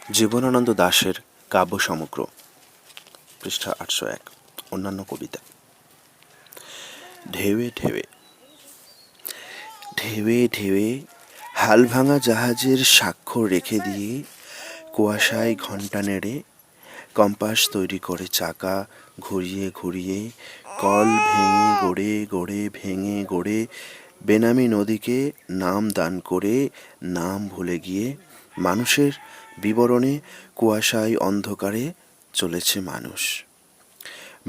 জীবনানন্দ দাশের কাব্য সমগ্র, পৃষ্ঠা 801। অন্যান্য কবিতা। ঢেউয়ে ঢেউয়ে ঢেউয়ে ঢেউয়ে হাল ভাঙা জাহাজের স্বাক্ষর রেখে দিয়ে কুয়াশায় ঘণ্টা নেড়ে কম্পাস তৈরি করে চাকা ঘুরিয়ে ঘুরিয়ে কল ভেঙে গড়ে গড়ে ভেঙে গড়ে বেনামি নদীকে নাম দান করে নাম ভুলে গিয়ে মানুষের বিবরণে কুয়াশায় অন্ধকারে চলেছে মানুষ।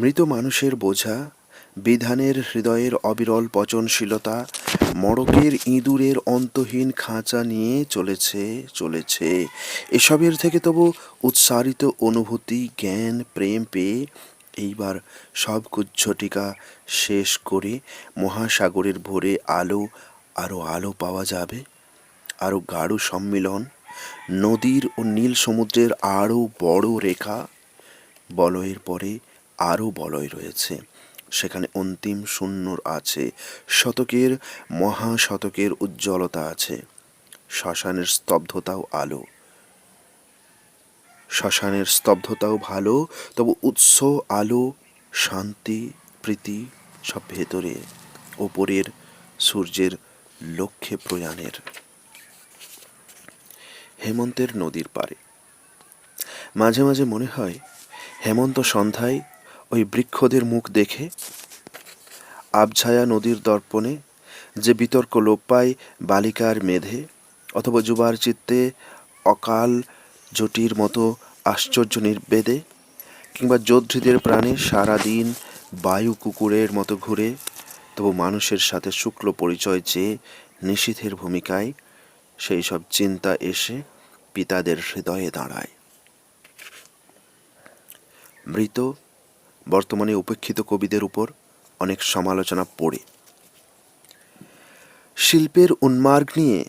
মৃত মানুষের বোঝা, বিধানের হৃদয়ের অবিরল পচনশীলতা, মড়কের ইঁদুরের অন্তহীন খাঁচা নিয়ে চলেছে। এসবের থেকে তবু উৎসারিত অনুভূতি, জ্ঞান, প্রেম পেয়ে এইবার সব কুজ্ঝটিকা শেষ করে মহাসাগরের ভোরে আরও আলো পাওয়া যাবে, আরও গাঢ় সম্মিলন, নদীর ও নীল সমুদ্রের আরও বড় রেখা। বলয়ের পরে আরও বলয় রয়েছে, সেখানে অন্তিম শূন্য আছে, শতকের মহাশতকের উজ্জ্বলতা আছে। শ্মশানের স্তব্ধতাও ভালো, তবু উৎস, আলো, শান্তি, প্রীতি সব ভেতরে, ওপরের সূর্যের লক্ষ্যে প্রয়াণের। হেমন্তের নদীর পাড়ে মাঝে মাঝে মনে হয় হেমন্ত সন্ধ্যায় ওই বৃক্ষদের মুখ দেখে আবছায়া নদীর দর্পণে যে বিতর্ক লোপ পায় বালিকার মেধে, অথবা যুবার চিত্তে অকাল জটির মতো আশ্চর্য নির্বেদে, কিংবা যোদ্ধিদের প্রাণে সারাদিন বায়ু কুকুরের মতো ঘুরে, তবু মানুষের সাথে শুক্ল পরিচয় চেয়ে নিশীথের ভূমিকায় সেই সব চিন্তা এসে পিতাদের হৃদয়ে দাঁড়ায়। মৃত, বর্তমানে উপেক্ষিত কবিদের উপর অনেক সমালোচনা পড়ে। শিল্পের উন্মার্গ নিয়ে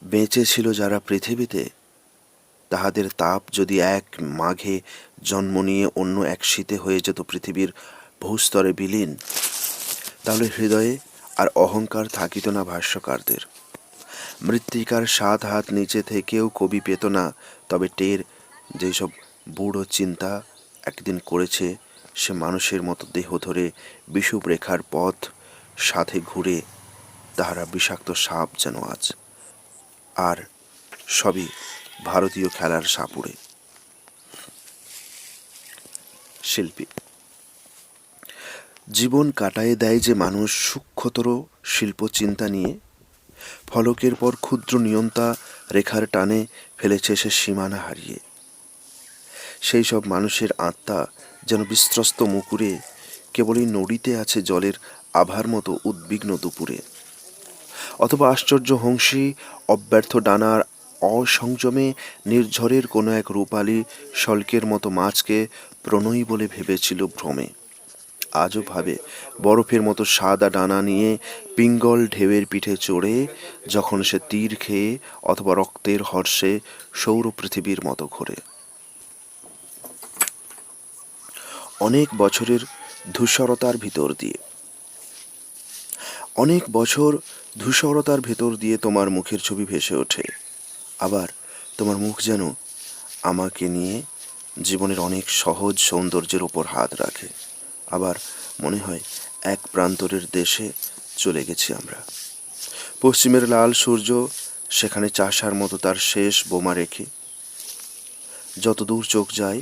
বেঁচে ছিল যারা পৃথিবীতে, তাহাদের তাপ যদি এক মাঘে জন্ম নিয়ে অন্য এক শীতে হয়ে যেত পৃথিবীর ভূস্তরে বিলীন, তাহলে হৃদয়ে আর অহংকার থাকিত না ভাষ্যকারদের। মৃত্তিকার 7 হাত নিচে থেকেও কবি পেত না তবে টের, যেসব বুড়ো চিন্তা একদিন করেছে সে মানুষের মতো দেহ ধরে বিষুব রেখার পথ সাথে ঘুরে, তাহারা বিষাক্ত সাপ যেন আজ, আর সবই ভারতীয় খেলার সাপুড়ে। শিল্পী জীবন কাটায়ে দেয় যে মানুষ সূক্ষ্মতর শিল্পচিন্তা নিয়ে, ফলকের পর ক্ষুদ্র নিয়ন্তা রেখার টানে ফেলেছে সে সীমানা হারিয়ে। সেই সব মানুষের আত্মা যেন বিস্ত্রস্ত মুকুরে কেবলই নড়িতে আছে জলের আভার মতো উদ্বিগ্ন দুপুরে, অথবা আশ্চর্য হংসী অব্যর্থ ডানার অসংযমে নির্ঝরের কোনো এক রূপালী শল্কের মতো মাছকে প্রণয়ী বলে ভেবেছিল ভ্রমে। আজও ভাবে বরফের মতো সাদা ডানা নিয়ে পিঙ্গল ঢেউয়ের পিঠে চড়ে যখন সে তীর খেয়ে অথবা রক্তের হর্ষে সৌর পৃথিবীর মতো ঘোরে। অনেক বছরের ধূসরতার ভেতর দিয়ে তোমার মুখের ছবি ভেসে ওঠে, আবার তোমার মুখ যেন আমাকে নিয়ে জীবনের অনেক সহজ সৌন্দর্যের ওপর হাত রাখে। আবার মনে হয় এক প্রান্তরের দেশে চলে গেছি আমরা। পশ্চিমের লাল সূর্য সেখানে চাষার মতো তার শেষ বোমা রেখে, যতদূর চোখ যায়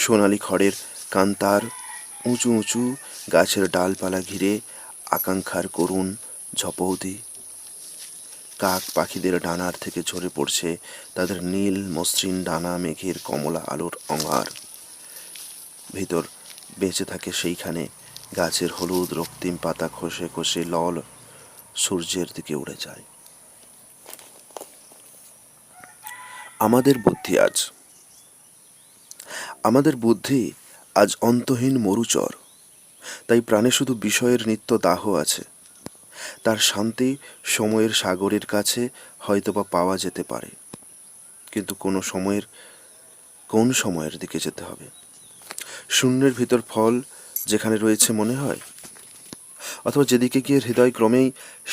সোনালি খড়ের কান্তার উঁচু উঁচু গাছের ডালপালা ঘিরে আকাঙ্ক্ষার করুণ ঝপৌতি। কাক পাখিদের ডানার থেকে ঝরে পড়ছে তাদের নীল মসৃণ ডানা মেঘের কমলা আলোর অঙ্গার। ভিতর বেঁচে থাকে সেইখানে গাছের হলুদ রক্তিম পাতা খসে খসে লল সূর্যের দিকে উড়ে যায়। আমাদের বুদ্ধি আজ অন্তহীন মরুচর, তাই প্রাণে শুধু বিষয়ের নিত্য দাহ আছে। তার শান্তি সময়ের সাগরের কাছে হয়তোবা পাওয়া যেতে পারে, কিন্তু কোন সময়ের দিকে যেতে হবে? শূন্যের ভিতর ফল যেখানে রয়েছে মনে হয়, অথবা যেদিকে গিয়ে হৃদয় ক্রমেই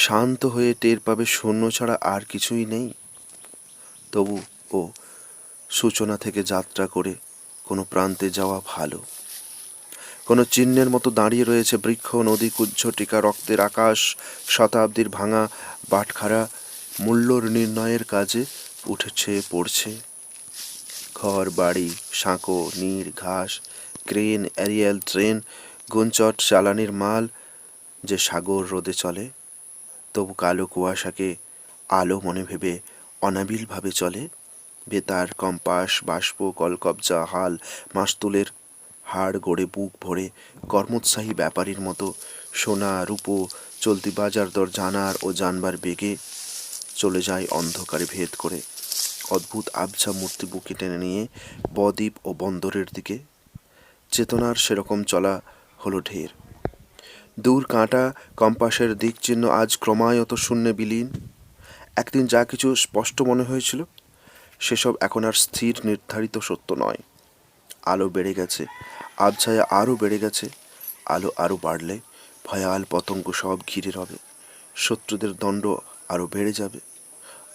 শান্ত হয়ে টের পাবে শূন্য ছাড়া আর কিছুই নেই। সূচনা থেকে যাত্রা করে কোনো প্রান্তে যাওয়া ভালো। কোনো চিহ্নের মতো দাঁড়িয়ে রয়েছে বৃক্ষ, নদী, কুজ্ঝটিকা, রক্তের আকাশ, শতাব্দীর ভাঙা বাটখারা মূল্যর নির্ণয়ের কাজে উঠেছে পড়ছে। ঘর বাড়ি, সাঁকো, নীড়, ঘাস, ক্রেন, অ্যারিয়েল, ট্রেন, গুঞ্চট, জ্বালানির মাল যে সাগর রোদে চলে, তবু কালো কুয়াশাকে আলো মনে ভেবে অনাবিলভাবে চলে। বেতার, কম্পাস, বাষ্প, কলকবজা, হাল, মাস্তুলের হাড় গড়ে বুক ভরে কর্মোৎসাহী ব্যাপারীর মতো সোনা রূপো চলতি বাজার দর জানার ও জানবার বেগে চলে যায় অন্ধকারে ভেদ করে। অদ্ভুত আবছা মূর্তি বুকে টেনে নিয়ে বদ্বীপ ও বন্দরের দিকে চেতনার সেরকম চলা হলো ঢের। দূর কাঁটা কম্পাসের দিক চিহ্ন আজ ক্রমাগত শূন্যে বিলীন। একদিন যা কিছু স্পষ্ট মনে হয়েছিল সেসব এখন আর স্থির নির্ধারিত সত্য নয়। আলো বেড়ে গেছে, আবছায়া আরও বেড়ে গেছে। আলো আরও বাড়লে ভয়াল পতঙ্গ সব ঘিরে রবে, শত্রুদের দণ্ড আরও বেড়ে যাবে।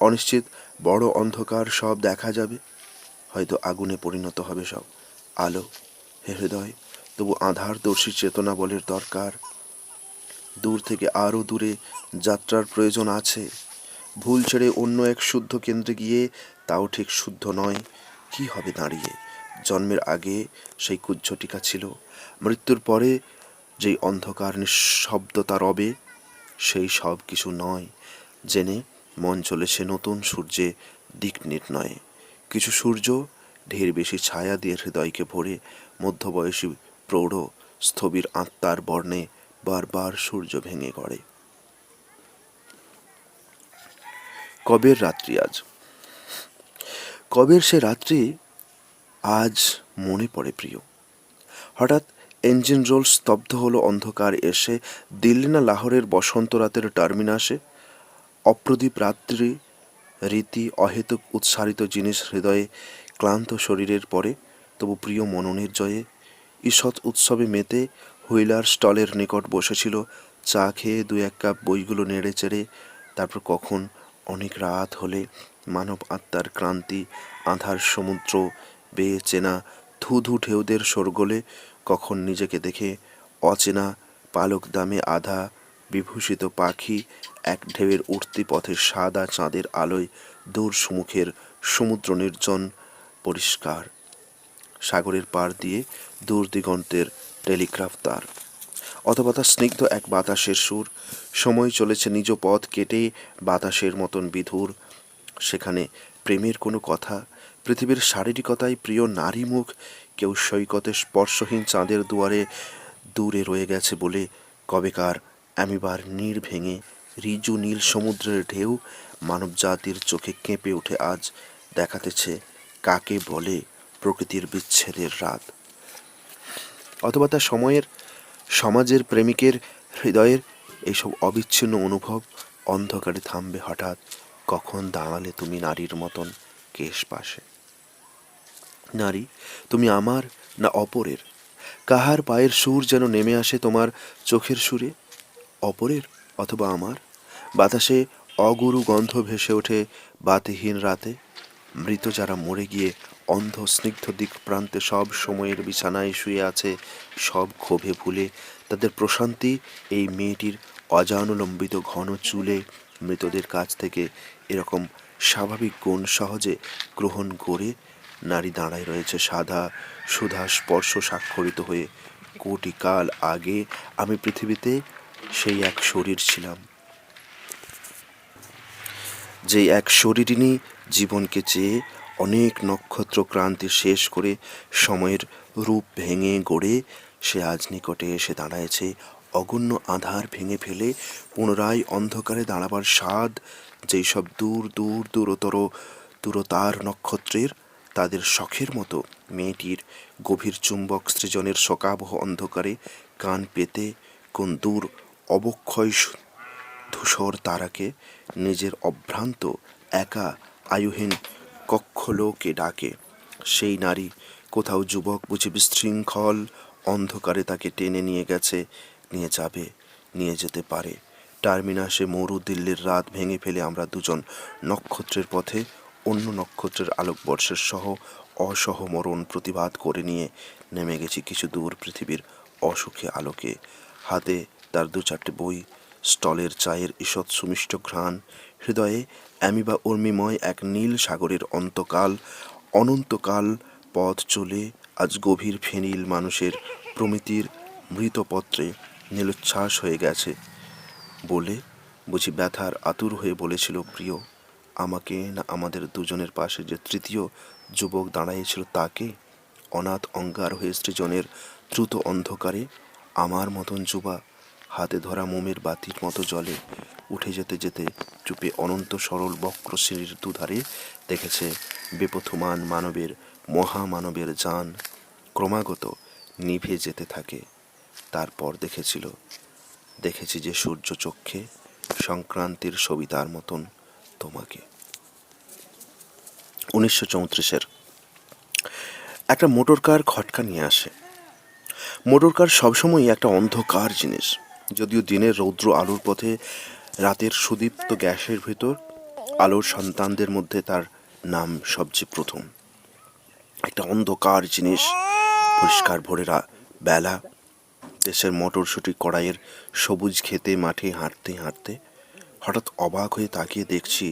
অনিশ্চিত বড় অন্ধকার সব দেখা যাবে, হয়তো আগুনে পরিণত হবে সব। আলো হে হৃদয়, তবু আঁধারদর্শী চেতনা বলের দরকার। দূর থেকে আরও দূরে যাত্রার প্রয়োজন আছে। ভুল ছেড়ে অন্য এক শুদ্ধ কেন্দ্রে গিয়ে তাও ঠিক শুদ্ধ নয়। কি হবে দাঁড়িয়ে? জন্মের আগে সেই কুজ্ঝটিকা ছিল, মৃত্যুর পরে যেই অন্ধকার নিঃশব্দতা রবে সেই সব কিছু নয়। জেনে মন চলেছে নতুন সূর্যে দিক নির্ণয়ে। কিছু সূর্য ঢের বেশি ছায়া দিয়ে হৃদয়কে ভরে মধ্যবয়সী প্রৌঢ় স্থবির আত্মার বর্ণে বারবার সূর্য ভেঙে গড়ে। কবের রাত্রি আজ? কবের সে রাত্রি আজ মনে পড়ে প্রিয়। হঠাৎ ইঞ্জিন রোল স্তব্ধ হলো অন্ধকার এসে। দিল্লি না লাহোরের বসন্ত রাতের টার্মিনাসে অপ্রদীপ রাত্রি রীতি অহেতুক উৎসারিত জিনিস হৃদয়ে ক্লান্ত শরীরের পরে, তবু প্রিয় মননের জয়ে ঈষৎ উৎসবে মেতে হুইলার স্টলের নিকট বসেছিল। চা খেয়ে দু এক কাপ বইগুলো নেড়ে চেড়ে। তারপর কখন অনেক রাত হলে মানব আত্মার ক্রান্তি আঁধার সমুদ্র বেয়ে চেনা ধু ধু ঢেউদের শোরগোলে কখন নিজেকে দেখে অচেনা পালক দামে আধা বিভূষিত পাখি এক ঢেউয়ের উঠতি পথে সাদা চাঁদের আলোয় দূর সুমুখের সমুদ্র নির্জন পরিষ্কার, সাগরের পার দিয়ে দূর দিগন্তের টেলিগ্রাফ তার, অথবা তার স্নিগ্ধ এক বাতাসের সুর। সময় চলেছে নিজ পথ কেটে বাতাসের মতন বিধুর। সেখানে প্রেমের কোনো কথা, পৃথিবীর শারীরিকতায় প্রিয় নারী মুখ, কেউ সৈকতে স্পর্শহীন চাঁদের দুয়ারে দূরে রয়ে গেছে বলে কবেকার অ্যামিবার নীড় ভেঙে ঋজু নীল সমুদ্রের ঢেউ মানবজাতির চোখে কেঁপে উঠে আজ দেখাতেছে কাকে বলে প্রকৃতির বিচ্ছেদের রাত। অথবা তার সমাজের প্রেমিকের হৃদয়ের এইসব অবিচ্ছিন্ন অনুভব অন্ধকারে থামবে হঠাৎ, কখন দাঁড়ালে তুমি নারীর মতন কেশ পাশে। নারী, তুমি আমার না অপরের? কাহার পায়ের সুর যেন নেমে আসে তোমার চোখের সুরে? অপরের অথবা আমার? বাতাসে অগুরু গন্ধ ভেসে ওঠে বাতিহীন রাতে। মৃত যারা মরে গিয়ে অন্ধ স্নিগ্ধ দিক প্রান্তে সব সময়ের বিছানায় শুয়ে আছে, সব ক্ষোভে ভুলে তাদের প্রশান্তি এই মেয়েটির অজানুলম্বিত ঘন চুলে। মৃতদের কাছ থেকে এরকম স্বাভাবিক গুণ সহজে গ্রহণ করে নারী দাঁড়ায় রয়েছে সাদা সুধা স্পর্শ স্বাক্ষরিত হয়ে। কোটি কাল আগে আমি পৃথিবীতে সেই এক শরীর ছিলাম, যেই এক শরীরিনী জীবনকে চেয়ে অনেক নক্ষত্র ক্রান্তি শেষ করে সময়ের রূপ ভেঙে গড়ে সে আজ নিকটে এসে দাঁড়ায়েছে। অগণ্য আধার ভেঙে ফেলে পুনরায় অন্ধকারে দাঁড়াবার স্বাদ যেই সব দূর দূর দূরতার নক্ষত্রের, তাদের শখের মতো মেয়েটির গভীর চুম্বক সৃজনের শোকাবহ অন্ধকারে কান পেতে কোন দূর অবক্ষয় ধূসর তারাকে নিজের অভ্রান্ত একা আয়ুহীন কক্ষলোকে ডাকে। সেই নারী কোথাও যুবক বুঝি বিশৃঙ্খল অন্ধকারে তাকে টেনে নিয়ে গেছে, নিয়ে যাবে, নিয়ে যেতে পারে। টার্মিনাসে মরু দিল্লির রাত ভেঙে ফেলে আমরা দুজন নক্ষত্রের পথে অন্য নক্ষত্রের আলোকবর্ষের সহ অসহমরণ প্রতিবাদ করে নিয়ে নেমে গেছি কিছু দূর পৃথিবীর অসুখে আলোকে। হাতে তার 2-4টে বই, স্টলের চায়ের ঈষৎ সুমিষ্ট ঘ্রাণ, হৃদয়ে অ্যামিবা উর্মিময় এক নীল সাগরের অনন্তকাল পথ চলে আজ গভীর ফেনিল মানুষের প্রমিতির মৃতপত্রে নীলোচ্ছ্বাস হয়ে গেছে বলে বুঝি ব্যথার আতুর হয়ে বলেছিল প্রিয়, আমাকে না আমাদের দুজনের পাশে যে তৃতীয় যুবক দাঁড়াইছিল তাকে? অনাথ অঙ্গার হয়ে সৃজনের দ্রুত অন্ধকারে আমার মতন যুবা হাতে ধরা মোমের বাতির মতো জলে উঠে যেতে যেতে চুপে অনন্ত সরল বক্র সিঁড়ির দুধারে দেখেছে বেপথুমান মানবের মহামানবের যান ক্রমাগত নিভে যেতে থাকে। তারপর দেখেছি যে সূর্য চক্ষে সংক্রান্তির সবিতার মতন তোমাকে। 1934-এর একটা মোটরকার খটকা নিয়ে আসে। মোটরকার সবসময়ই একটা অন্ধকার জিনিস, যদিও দিনের রৌদ্র আলোর পথে রাতের সুদীপ্ত গ্যাসের ভেতর আলোর সন্তানদের মধ্যে তার নাম সবচেয়ে প্রথম। একটা অন্ধকার জিনিস। পরিষ্কার ভোরের বেলা, দেশের মটরশুঁটি কড়াইয়ের সবুজ খেতে মাঠে হাঁটতে হাঁটতে হঠাৎ অবাক হয়ে তাকিয়ে দেখছি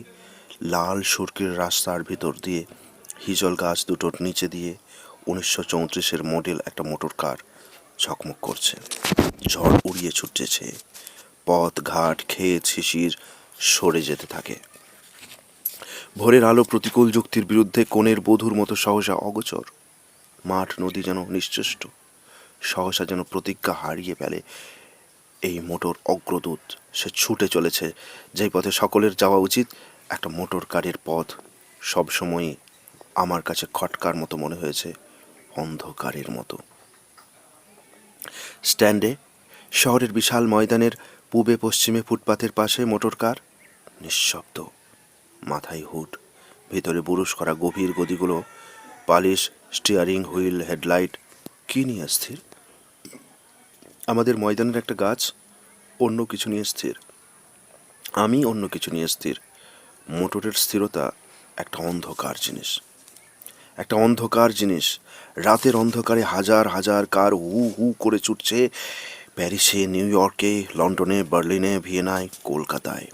লাল সড়কের রাস্তার ভিতর দিয়ে হিজল গাছ দুটোর নিচে দিয়ে 1934-এর মডেল একটা মোটর কার ঝকমক করছে। ঝড় উড়িয়ে ছুটছে, পথ ঘাট ক্ষেত শিশির সরে যেতে থাকে। ভোরের আলো প্রতিকূল যুক্তির বিরুদ্ধে কোণের বধূর মতো সহসা অগোচর। মাঠ নদী যেন নিশ্চেষ্ট, সহসা যেন প্রতিজ্ঞা হারিয়ে ফেলে এই মোটর অগ্রদূত। সে ছুটে চলেছে যেই পথে সকলের যাওয়া উচিত। একটা মোটর কারের পথ সবসময়ই আমার কাছে খটকার মতো মনে হয়েছে, অন্ধকারের মতো। স্ট্যান্ডে, শহরের বিশাল ময়দানের পূবে পশ্চিমে ফুটপাথের পাশে মোটর কার, নিঃশব্দ, মাথায় হুড, ভিতরে বুরুশ করা গভীর গদিগুলো, পালিশ, স্টিয়ারিং হুইল, হেডলাইট। কি নিয়ে স্থির? আমাদের ময়দানের একটা গাছ অন্য কিছু নিয়ে স্থির, আমি অন্য কিছু নিয়ে স্থির। মোটরের স্থিরতা একটা অন্ধকার জিনিস, একটা অন্ধকার জিনিস। রাতের অন্ধকারে হাজার হাজার কার হু হু করে ছুটছে প্যারিসে, নিউ ইয়র্কে, লন্ডনে, বার্লিনে, ভিয়েনায়, কলকাতায়।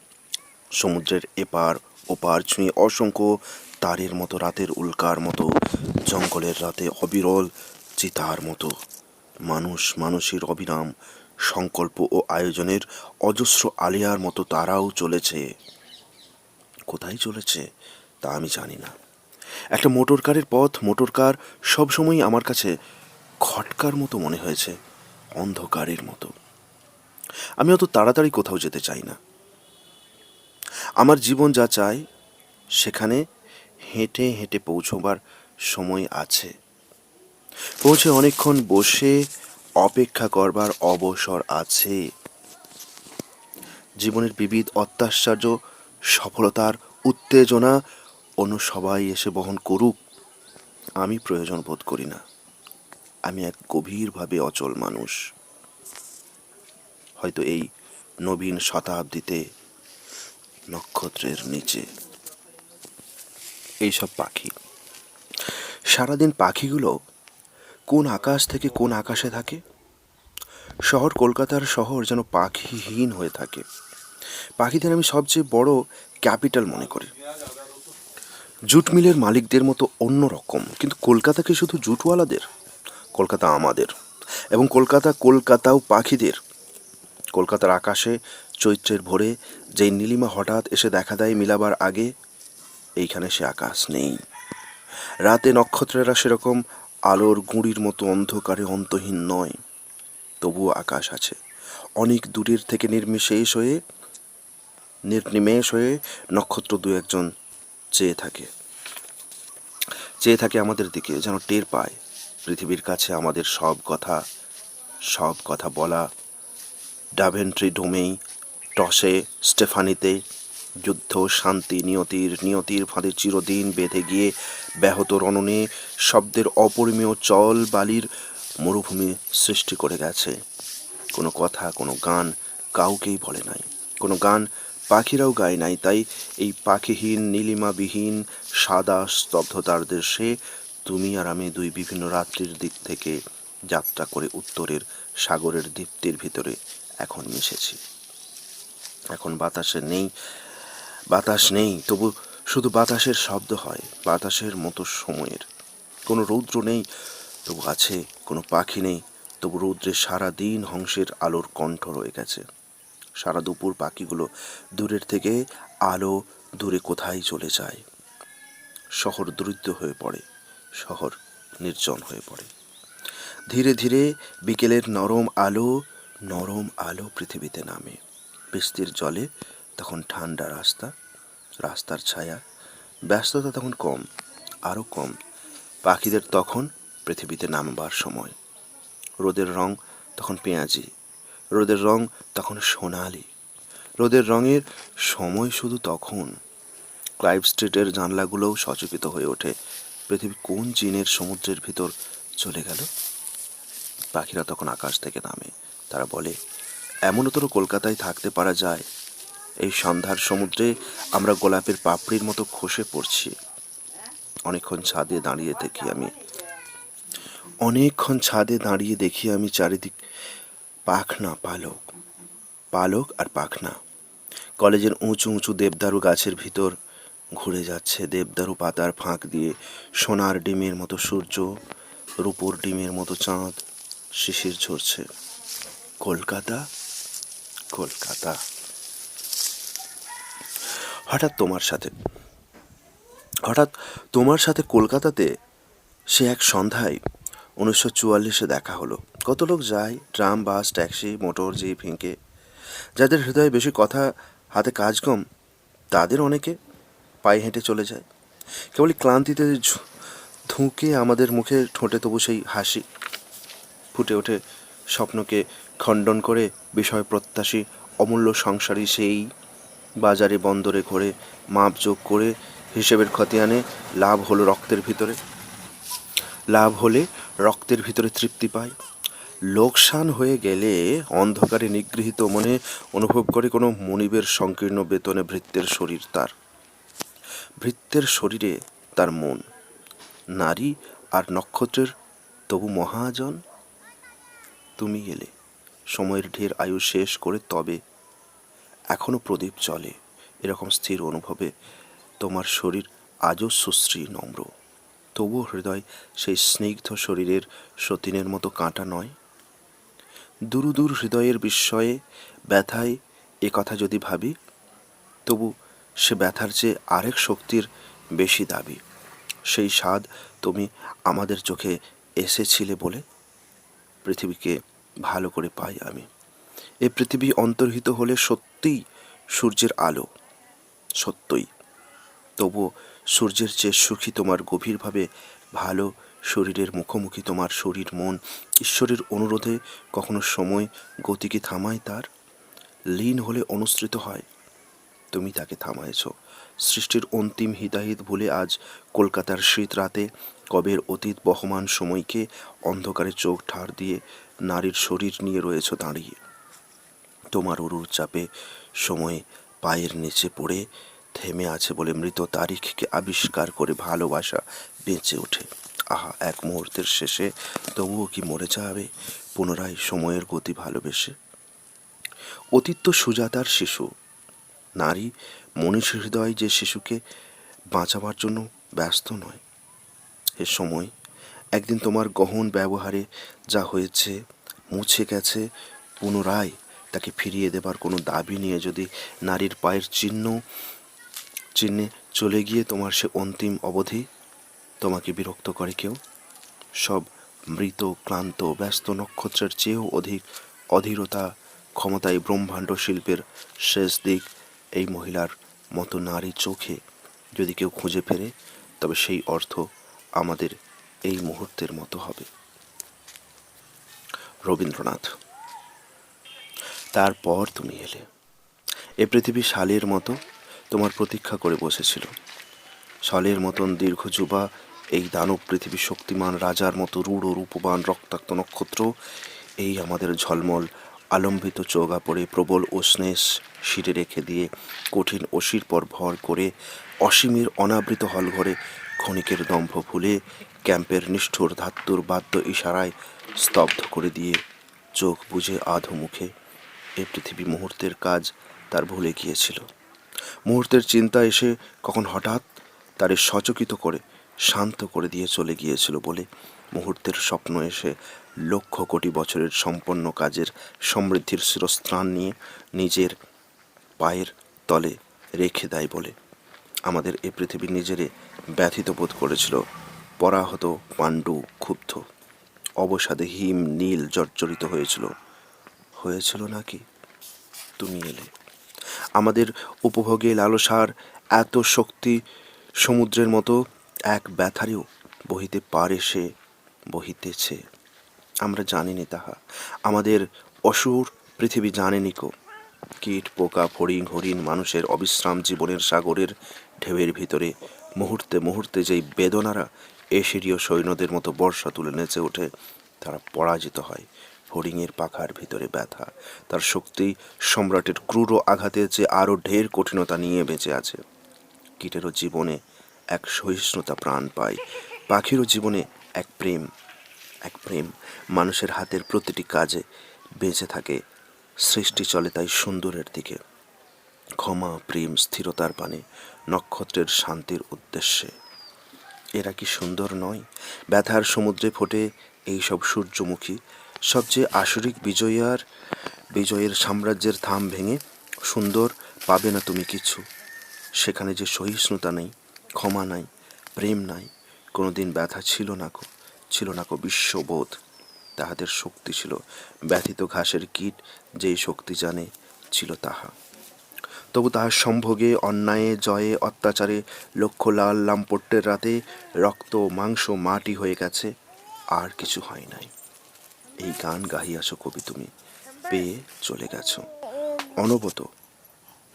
সমুদ্রের এপার ওপার ছুঁয়ে অসংখ্য তারের মতো, রাতের উল্কার মতো, জঙ্গলের রাতে অবিরল চিতার মতো। মানুষের অবিরাম সংকল্প ও আয়োজনের অজস্র আলিয়ার মতো তারাও চলেছে। কোথায় চলেছে তা আমি জানি না। একটা মোটর কারের পথ, মোটর কার সবসময়ই আমার কাছে খটকার মতো মনে হয়েছে, অন্ধকারের মতো। আমি অত তাড়াতাড়ি কোথাও যেতে চাই না। আমার জীবন যা চায় সেখানে হেঁটে হেঁটে পৌঁছবার সময় আছে, পৌঁছে অনেকক্ষণ বসে অপেক্ষা করবার অবসর আছে। জীবনের বিবিধ অত্যাশ্চর্য সফলতার উত্তেজনা অন্য সবাই এসে বহন করুক, আমি প্রয়োজন বোধ করি না। আমি এক গভীরভাবে অচল মানুষ। হয়তো এই নবীন শতাব্দীতে নক্ষত্রের নিচে। এইসব পাখি, সারাদিন পাখিগুলো কোন আকাশ থেকে কোন আকাশে থাকে। শহর, কলকাতার শহর যেন পাখিহীন হয়ে থাকে। পাখিদের আমি সবচেয়ে বড় ক্যাপিটাল মনে করি। জুট মিলের মালিকদের মতো অন্য রকম, কিন্তু কলকাতা কি শুধু জুটওয়ালাদের? কলকাতা আমাদের, এবং কলকাতাও পাখিদের। কলকাতার আকাশে চৈত্রের ভোরে যেই নীলিমা হঠাৎ এসে দেখা দেয় মিলাবার আগে, এইখানে সে আকাশ নেই। রাতে নক্ষত্রেরা সেরকম আলোর গুঁড়ির মতো অন্ধকারে অন্তহীন নয়, তবুও আকাশ আছে। অনেক দূরের থেকে নির্নিমেষ হয়ে নক্ষত্র দু একজন চেয়ে থাকে আমাদের দিকে, যেন টের পায় পৃথিবীর কাছে আমাদের সব কথা বলা। ডাভেন্ট্রি ডোমেই, টসে, স্টেফানিতে যুদ্ধ, শান্তি, নিয়তির ফাঁদে চিরদিন বেঁধে গিয়ে ব্যাহত রণনে শব্দের অপরিমেয় চল বালির মরুভূমি সৃষ্টি করে গেছে। কোনো কথা, কোনো গান কাউকেই বলে নাই। কোনো গান পাখিরাও গায় নাই, তাই এই পাখিহীন নীলিমাবিহীন সাদা স্তব্ধতার দেশে তুমি আর আমি দুই বিভিন্ন রাত্রির দিক থেকে যাত্রা করে উত্তরের সাগরের দীপ্তির ভিতরে এখন মিশেছি। এখন বাতাস নেই, তবু শুধু বাতাসের শব্দ হয়, বাতাসের মতো সময়ের। কোনো রৌদ্র নেই, তবু আছে। কোনো পাখি নেই, তবু রৌদ্রে সারা দিন হংসের আলোর কণ্ঠ রয়ে গেছে। সারা দুপুর পাখিগুলো দূরের থেকে আলো দূরে কোথায় চলে যায়। শহর দরিদ্র হয়ে পড়ে, শহর নির্জন হয়ে পড়ে। ধীরে ধীরে বিকেলের নরম আলো পৃথিবীতে নামে। বৃষ্টির জলে তখন ঠান্ডা রাস্তার ছায়া। ব্যস্ততা তখন কম, আরও কম। পাখিদের তখন পৃথিবীতে নামবার সময়। রোদের রং তখন পেঁয়াজি, রোদের রং তখন সোনালি। রোদের রঙের সময় শুধু তখন। ক্লাইভ স্ট্রিটের জানলাগুলোও সচকিত হয়ে ওঠে। পৃথিবী কোন জিনের সমুদ্রের ভিতর চলে গেল? পাখিরা তখন আকাশ থেকে নামে। তারা বলে, এমনও তো কলকাতায় থাকতে পারা যায়। এই সন্ধ্যার সমুদ্রে আমরা গোলাপের পাপড়ির মতো খসে পড়ছি। অনেকক্ষণ ছাদে দাঁড়িয়ে দেখি আমি চারিদিক পাখনা, পালক আর পাখনা। কলেজের উঁচু উঁচু দেবদারু গাছের ভিতর ঘুরে যাচ্ছে। দেবদারু পাতার ফাঁক দিয়ে সোনার ডিমের মতো সূর্য, রূপোর ডিমের মতো চাঁদ শিশির ঝরছে। কলকাতা, কলকাতা। হঠাৎ তোমার সাথে কলকাতাতে সে এক সন্ধ্যায় 1944 দেখা হলো। কত লোক যায়, ট্রাম, বাস, ট্যাক্সি, মোটর, জিপ, হিঁকে। যাদের হৃদয়ে বেশি কথা, হাতে কাজ কম, তাদের অনেকে পায়ে হেঁটে চলে যায়। কেবলই ক্লান্তিতে ধুঁকে আমাদের মুখে ঠোঁটে তবু সেই হাসি ফুটে ওঠে। স্বপ্নকে খণ্ডন করে বিষয় প্রত্যাশী অমূল্য সংসারী সেই বাজারে বন্দরে ঘোরে, মাপ যোগ করে হিসেবের খতিয়ানে লাভ হলে রক্তের ভিতরে তৃপ্তি পায়। লোকসান হয়ে গেলে অন্ধকারে নিগৃহীত মনে অনুভব করে কোনো মনিবের সংকীর্ণ বেতনে ভৃত্যের শরীরে তার মন। নারী আর নক্ষত্রের তবু মহাজন। তুমি এলে সময়ের ঢের আয়ু শেষ করে, তবে এখনো প্রদীপ জ্বলে। এরকম স্থির অনুভবে তোমার শরীর আজও সুশ্রী নম্র। তবুও হৃদয় সেই স্নিগ্ধ শরীরের সতীনের মতো কাঁটা নয়। দূর হৃদয়ের বিস্ময়ে, ব্যথায় এ কথা যদি ভাবি, তবু সে ব্যথার চেয়ে আরেক শক্তির বেশি দাবি। সেই স্বাদ তুমি আমাদের চোখে এসেছিলে বলে পৃথিবীকে ভালো করে পাই আমি। এ পৃথিবী অন্তর্হিত হলে সত্যিই সূর্যের আলো, সত্যই। তবুও সূর্যের চেয়ে সুখী তোমার গভীরভাবে ভালো শরীরের মুখোমুখি তোমার শরীর মন। ঈশ্বরের অনুরোধে কখনো সময় গতিকে থামায়, তার লীন হলে অনুসৃত হয়। তুমি তাকে থামায়েছ। সৃষ্টির অন্তিম হিতাহিত ভুলে আজ কলকাতার শীত রাতে কবের অতীত বহমান সময়কে অন্ধকারে চোখ ঠার দিয়ে নারীর শরীর নিয়ে রয়েছ দাঁড়িয়ে। তোমার উরুর চাপে সময় পায়ের নিচে পড়ে থেমে আছে বলে মৃত তারিখকে আবিষ্কার করে ভালোবাসা বেঁচে ওঠে। আহা, এক মুহূর্তের শেষে তবুও কি মরে যাবে পুনরায় সময়ের গতি ভালোবেসে? অতীত তো সুজাতার শিশু। নারী মনীষ হৃদয় যে শিশুকে বাঁচাবার জন্য ব্যস্ত নয়। এ সময় একদিন তোমার গহন ব্যবহারে যা হয়েছে, মুছে গেছে, পুনরায় তাকে ফিরিয়ে দেবার কোনো দাবি নিয়ে যদি নারীর পায়ের চিহ্নে চলে গিয়ে তোমার সে অন্তিম অবধি তোমাকে বিরক্ত করে কেউ, সব মৃত ক্লান্ত ব্যস্ত নক্ষত্রের চেয়েও অধিক অধীরতা ক্ষমতায় ব্রহ্মাণ্ড শিল্পের শেষ দিক এই মহিলার মতো নারী চোখে যদি কেউ খুঁজে ফেরে, তবে সেই অর্থ আমাদের এই মুহূর্তের মতো হবে। রবীন্দ্রনাথ। তারপর তুমি এলে। এ পৃথিবী শালের মতো তোমার প্রতীক্ষা করে বসেছিল। শালের মতন দীর্ঘ যুবা এই দানব পৃথিবী শক্তিমান রাজার মতো রূঢ় রূপবান রক্তাক্ত নক্ষত্র, এই আমাদের ঝলমল আলম্বিত চৌগা পড়ে প্রবল উষ্ণেস শিরে রেখে দিয়ে কঠিন অসির পর ভর করে অসীমের অনাবৃত হলঘরে ক্ষণিকের দম্ভ ভুলে ক্যাম্পের নিষ্ঠুর ধাত্তুর বাদ্য ইশারায় স্তব্ধ করে দিয়ে চোখ বুজে আধো মুখে এ পৃথিবী মুহূর্তের কাজ তার ভুলে গিয়েছিল। মুহূর্তের চিন্তা এসে কখন হঠাৎ তারে সচকিত করে শান্ত করে দিয়ে চলে গিয়েছিল বলে মুহূর্তের স্বপ্ন এসে লক্ষ কোটি বছরের সম্পন্ন কাজের সমৃদ্ধির শিরস্ত্রাণ নিয়ে নিজের পায়ের তলে রেখে দেয় বলে আমাদের এ পৃথিবী নিজেরে ব্যথিত বোধ করেছিল। পরাহত পাণ্ডু ক্ষুব্ধ অবসাদে হিম নীল জর্জরিত হয়েছিল নাকি? তুমি এলে আমাদের উপভোগে লালসার এত শক্তি সমুদ্রের মতো এক ব্যথারেও বহিতে পারে, সে বহিতেছে। আমরা জানিনি তাহা, আমাদের অসুর পৃথিবী জানেনি কো। কীট পোকা ফড়িং হরিণ মানুষের অবিশ্রাম জীবনের সাগরের ঢেউয়ের ভিতরে মুহূর্তে মুহূর্তে যেই বেদনারা এশিরীয় সৈন্যদের মতো বর্ষা তুলে নেচে ওঠে, তারা পরাজিত হয়। হরিণের পাখার ভিতরে ব্যথা তার শক্তি সম্রাটের ক্রূর আঘাতের যে আরও ঢের কঠিনতা নিয়ে বেঁচে আছে। কীটেরও জীবনে এক সহিষ্ণুতা প্রাণ পায়, পাখিরও জীবনে এক প্রেম মানুষের হাতের প্রতিটি কাজে বেঁচে থাকে। সৃষ্টি চলে তাই সুন্দরের দিকে, ক্ষমা প্রেম স্থিরতার পানে, নক্ষত্রের শান্তির উদ্দেশ্যে। এরা কি সুন্দর নয়? ব্যথার সমুদ্রে ফোটে এইসব সূর্যমুখী। সবচেয়ে আসরিক বিজয়ের সাম্রাজ্যের থাম ভেঙে সুন্দর পাবে না তুমি কিছু। সেখানে যে সহিষ্ণুতা নেই, ক্ষমা নাই, প্রেম নাই, কোনোদিন ব্যথা ছিল না কো বিশ্ববোধ। তাহাদের শক্তি ছিল ব্যথিত ঘাসের কীট যেই শক্তি জানে ছিল তাহা। তবু তাহার সম্ভোগে অন্যায়ে জয়ে অত্যাচারে লক্ষ লাল লাম্পট্যের রাতে রক্ত মাংস মাটি হয়ে গেছে, আর কিছু হয় নাই। এই গান গাহিয়াছ কবি তুমি, পেয়ে চলে গেছ।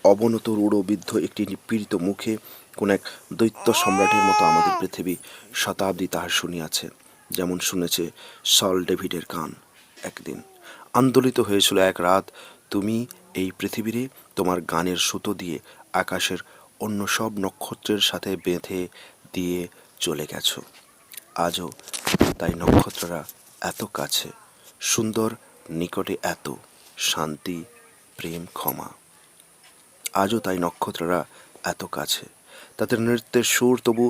অবনত রূঢ়বিদ্ধ একটি পীড়িত মুখে কোন এক দৈত্য সম্রাটের মতো আমাদের পৃথিবী শতাব্দী তাহার শুনিয়াছে, যেমন শুনেছে সল ডেভিডের গান। একদিন আন্দোলিত হয়েছিল এক রাত, তুমি এই পৃথিবীরে তোমার গানের সুতো দিয়ে আকাশের অন্য সব নক্ষত্রের সাথে বেঁধে দিয়ে চলে গেছ। আজও তাই নক্ষত্ররা এত কাছে, সুন্দর নিকটে এত, শান্তি প্রেম ক্ষমা। আজও তাই নক্ষত্ররা এত কাছে, তাদের নৃত্যের সুর তবু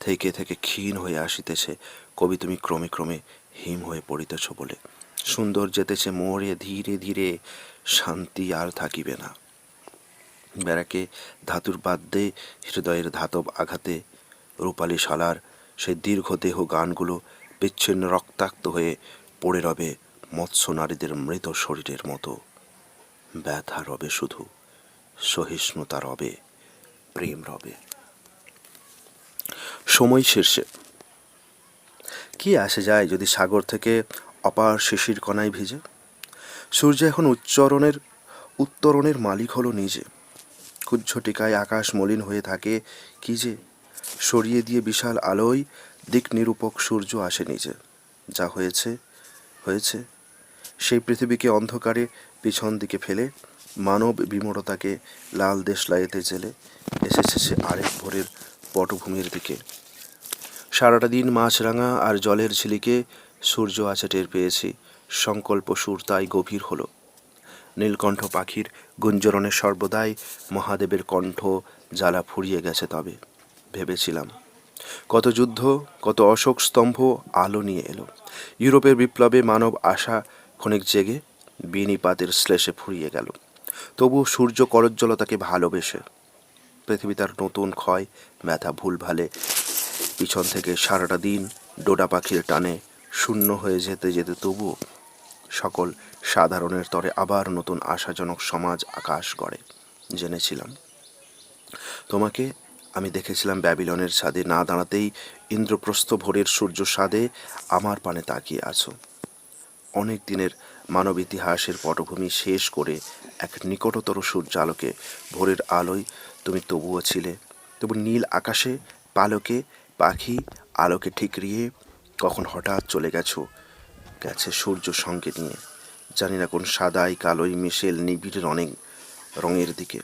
থেকে থেকে ক্ষীণ হয়ে আসিতেছে। কবি তুমি ক্রমে ক্রমে হিম হয়ে পড়িতেছ বলে সুন্দর যেতেছে মোড়ে ধীরে ধীরে, শান্তি আর থাকিবে না। ব্যারাকে ধাতুর বাদ্যে হৃদয়ের ধাতব আঘাতে রূপালী শালার সেই দীর্ঘ দেহ গানগুলো বিচ্ছিন্ন রক্তাক্ত হয়ে পড়ে রবে মৎস্য নারীদের মৃত শরীরের মতো। ব্যথা রবে শুধু, সহিষ্ণুতা রবে, প্রেম রবে। সময় শীর্ষে কি আসে যায় যদি সাগর থেকে অপার শিশির কণায় ভিজে? সূর্য এখন উত্তরণের মালিক হলো নিজে। কুজ্ঝটিকায় আকাশ মলিন হয়ে থাকে কি যে, সরিয়ে দিয়ে বিশাল আলোয় দিক নিরূপক সূর্য আসে নিজে। যা হয়েছে হয়েছে, সেই পৃথিবীকে অন্ধকারে পিছন দিকে ফেলে মানব বিমূঢ়তাকে লাল দেশলাইতে জেলে এসেছে সে আরেক ভোরের পটভূমির দিকে। সারাটা দিন মাছরাঙা আর জলের ঝিলিকে সূর্য আছে টের পেয়েছি, সংকল্প সুর তাই গভীর হলো। নীলকণ্ঠ পাখির গুঞ্জরণে সর্বদাই মহাদেবের কণ্ঠ জ্বালা ফুরিয়ে গেছে। তবে ভেবেছিলাম কত যুদ্ধ, কত অশোক স্তম্ভ আলো নিয়ে এলো। ইউরোপের বিপ্লবে মানব আশা ক্ষণিক জেগে বিনিপাতের শ্লেষে ফুরিয়ে গেল। তবু সূর্য করজ্জ্বলতাকে ভালোবেসে পৃথিবী তার নতুন ক্ষয় ব্যথা ভুলভালে পিছন থেকে সারাটা দিন ডোডা পাখির টানে শূন্য হয়ে যেতে যেতে তবুও সকল সাধারণের তরে আবার নতুন আশাজনক সমাজ আকাশ গড়ে। জেনেছিলাম তোমাকে আমি দেখেছিলাম ব্যাবিলনের ছাদে, না দাঁড়াতেই ইন্দ্রপ্রস্থ ভোরের সূর্য সাদে আমার পানে তাকিয়ে আছো। অনেক দিনের মানব ইতিহাসের পটভূমি শেষ করে এক নিকটতর সূর্যালোকে ভোরের আলোয় তুমি তবুও ছিলে। তবু নীল আকাশে পালকে পাখি আলোকে ঠিকরিয়ে কখন হঠাৎ চলে গেছে সূর্য সঙ্গে নিয়ে, জানি না কোন সাদাই কালোই মিশেল নিবিড়ের অনেক রঙের দিকে।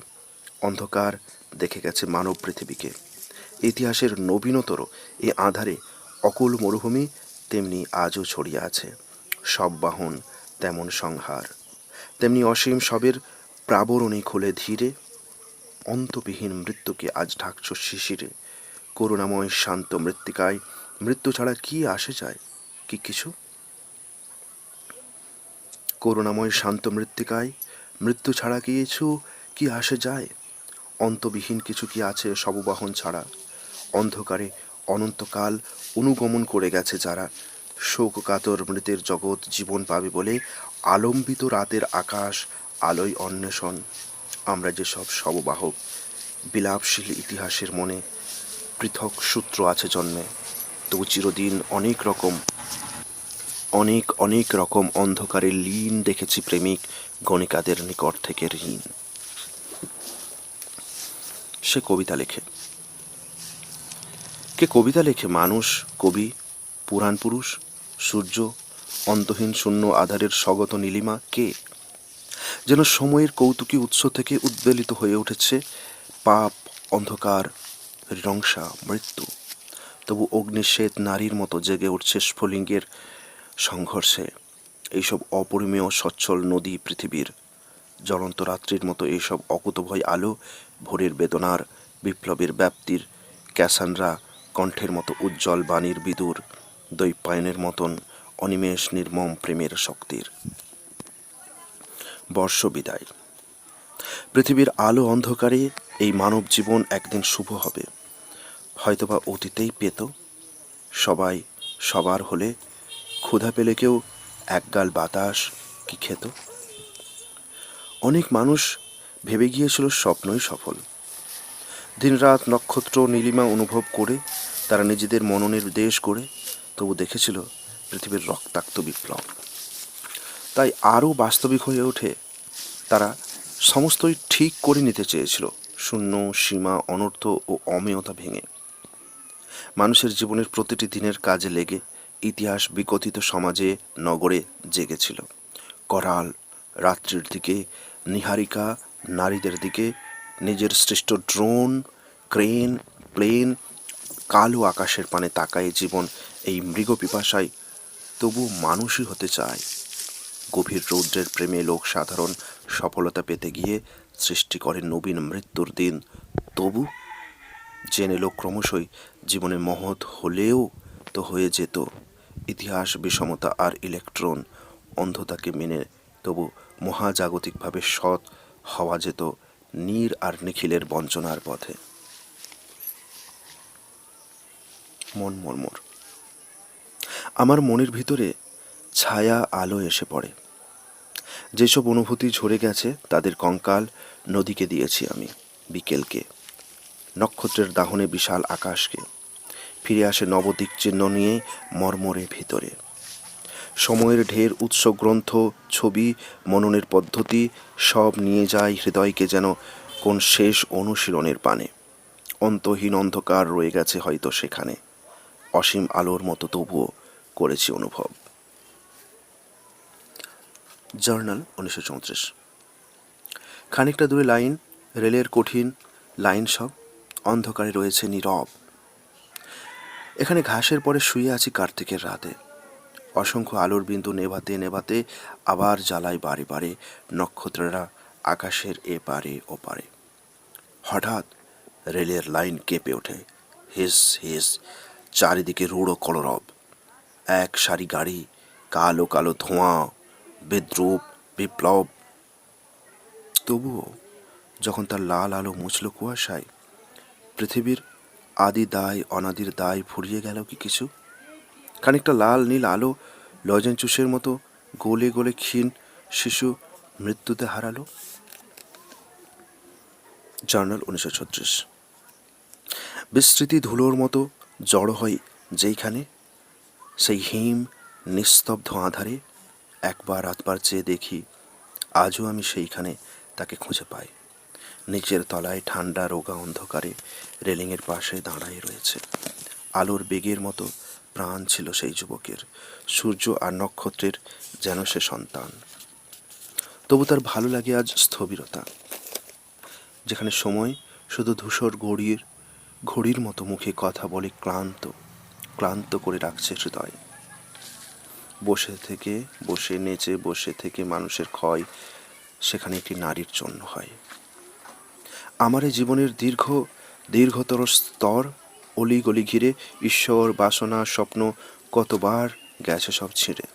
অন্ধকার দেখে গেছে মানব পৃথিবীকে। ইতিহাসের নবীনতর এ আঁধারে অকুল মরুভূমি তেমনি আজও ছড়িয়ে আছে। সব বাহন তেমন সংহার, তেমনি অসীম সবের প্রাবরণে খুলে ধীরে অন্তবিহীন মৃত্যুকে আজ ঢাকছ শিশিরে। করুণাময় শান্ত মৃত্তিকায় মৃত্যু ছাড়া কি আসে যায়? কি কিছু? করুণাময় শান্ত মৃত্তিকায় মৃত্যু ছাড়া কিছু কি আসে যায়? অন্তবিহীন কিছু কি আছে সববাহন ছাড়া? অন্ধকারে অনন্তকাল অনুগমন করে গেছে যারা, শোককাতর মৃতের জগৎ জীবন পাবে বলে আলম্বিত রাতের আকাশ আলোয় অন্বেষণ। আমরা যেসব শববাহক বিলাপশীল ইতিহাসের মনে পৃথক সূত্র আছে জন্মে, তবু চিরদিন অনেক রকম অন্ধকারে লীন দেখেছি প্রেমিক গণিকাদের নিকট থেকে ঋণ। সে কবিতা লেখে। কে কবিতা লেখে? মানুষ, কবি, পুরাণ পুরুষ, সূর্য, অন্তহীন শূন্য আধারের স্বগত নীলিমা? কে? যেন সময়ের কৌতুকী উৎস থেকে উদ্বেলিত হয়ে উঠেছে পাপ, অন্ধকার, ধ্বংসা, মৃত্যু। তবু অগ্নিশ্বেত নারীর মতো জেগে উঠছে স্ফুলিঙ্গের সংঘর্ষে এইসব অপরিমেয় সচ্ছল নদী পৃথিবীর। জ্বলন্ত রাত্রির মতো এইসব অকুতভয় আলো, ভোরের বেদনার বিপ্লবের ব্যাপ্তির ক্যাসানরা কণ্ঠের মতো উজ্জ্বল বাণীর বিদুর, দৈপায়নের মতন অনিমেষ নির্মম প্রেমের শক্তির। বর্ষ বিদায়। পৃথিবীর আলো অন্ধকারে এই মানব জীবন একদিন শুভ হবে। হয়তোবা অতীতেই পেত সবাই সবার হলে, ক্ষুধা পেলে কেউ একগাল বাতাস কি খেত? অনেক মানুষ ভেবে গিয়েছিল স্বপ্নই সফল। দিনরাত নক্ষত্র নীলিমা অনুভব করে তারা নিজেদের মননের দেশ গড়ে, তবু দেখেছিল পৃথিবীর রক্তাক্ত বিপ্লব। তাই আরও বাস্তবিক হয়ে ওঠে। তারা সমস্তই ঠিক করে নিতে চেয়েছিল, শূন্য, সীমা, অনর্থ ও অমেয়তা ভেঙে। মানুষের জীবনের প্রতিটি দিনের কাজে লেগে ইতিহাস বিকথিত সমাজে নগরে জেগেছিল। করাল রাত্রির দিকে নিহারিকা নারীদের দিকে, নিজের সৃষ্ট ড্রোন, ক্রেন, প্লেন, কালো আকাশের পানে তাকায় জীবন এই মৃগ পিপাসায় তবু মানুষই হতে চায়। গভীর রৌদ্রের প্রেমে লোক সাধারণ সফলতা পেতে গিয়ে সৃষ্টি করে নবীন মৃত্যুর দিন। তবু জেনে লোক ক্রমশই জীবনে মহৎ হলেও তো হয়ে যেত। ইতিহাস বিষমতা আর ইলেকট্রন অন্ধতাকে মেনে তবু মহাজাগতিকভাবে সৎ হওয়া যেত নীর আর নিখিলের বঞ্চনার পথে। মন মর্মর। আমার মনের ভিতরে ছায়া আলো এসে পড়ে। যেসব অনুভূতি ঝরে গেছে তাদের কঙ্কাল নদীকে দিয়েছি আমি, বিকেলকে, নক্ষত্রের দাহনে বিশাল আকাশকে। ফিরে আসে নবদিক চিহ্ন নিয়ে মর্মরে ভিতরে। সময়ের ঢের উৎস গ্রন্থ, ছবি, মননের পদ্ধতি সব নিয়ে যায় হৃদয়কে যেন কোন শেষ অনুশীলনের পানে। অন্তহীন অন্ধকার রয়ে গেছে হয়তো সেখানে, অসীম আলোর মতো তবুও করেছি অনুভব। জার্নাল 1934। খানিকটা দূরে লাইন, রেলের কঠিন লাইন সব অন্ধকারে রয়েছে নীরব। এখানে ঘাসের পরে শুয়ে আছি কার্তিকের রাতে। অসংখ্য আলোর বিন্দু নেভাতে নেভাতে আবার জ্বালায় বারে বারে নক্ষত্ররা আকাশের এপারে ওপারে। হঠাৎ রেলের লাইন কেঁপে ওঠে, হিস হিস, চারিদিকে রূঢ় কলরব। এক সারি গাড়ি, কালো কালো ধোঁয়া, বিদ্রুপ, বিপ্লব। তবুও যখন তার লাল আলো মুছল কুয়াশায়, পৃথিবীর আদি দায় অনাদির দায় ফুরিয়ে গেল কি কিছু? খানিকটা লাল নীল আলো লজেনচুসের মতো গলে গলে ক্ষীণ শিশু মৃত্যুতে হারালো। জার্নাল 1936। বিস্মৃতি ধুলোর মতো জড়ো হয় যেইখানে, সেই হিম নিস্তব্ধ আধারে একবার আধবার চেয়ে দেখি, আজও আমি সেইখানে তাকে খুঁজে পাই। নিচের তলায় ঠান্ডা রোগা অন্ধকারে রেলিংয়ের পাশে দাঁড়ায় রয়েছে। আলোর বেগের মতো প্রাণ ছিল সেই যুবকের, সূর্য আর নক্ষত্রের যেন সে সন্তান। তবু তার ভালো লাগে আজ স্থবিরতা, যেখানে সময় শুধু ধূসর ঘড়ির মতো মুখে কথা বলে ক্লান্ত ক্লান্ত করে রাখছে হৃদয়। বসে নেচে বসে থেকে মানুষের ক্ষয় সেখানে একটি নারীর জন্য হয়। আমার এই জীবনের দীর্ঘতর স্তর, অলিগলি ঘিরে ঈশ্বর, বাসনা, স্বপ্ন কতবার গেছে সব ছিঁড়ে।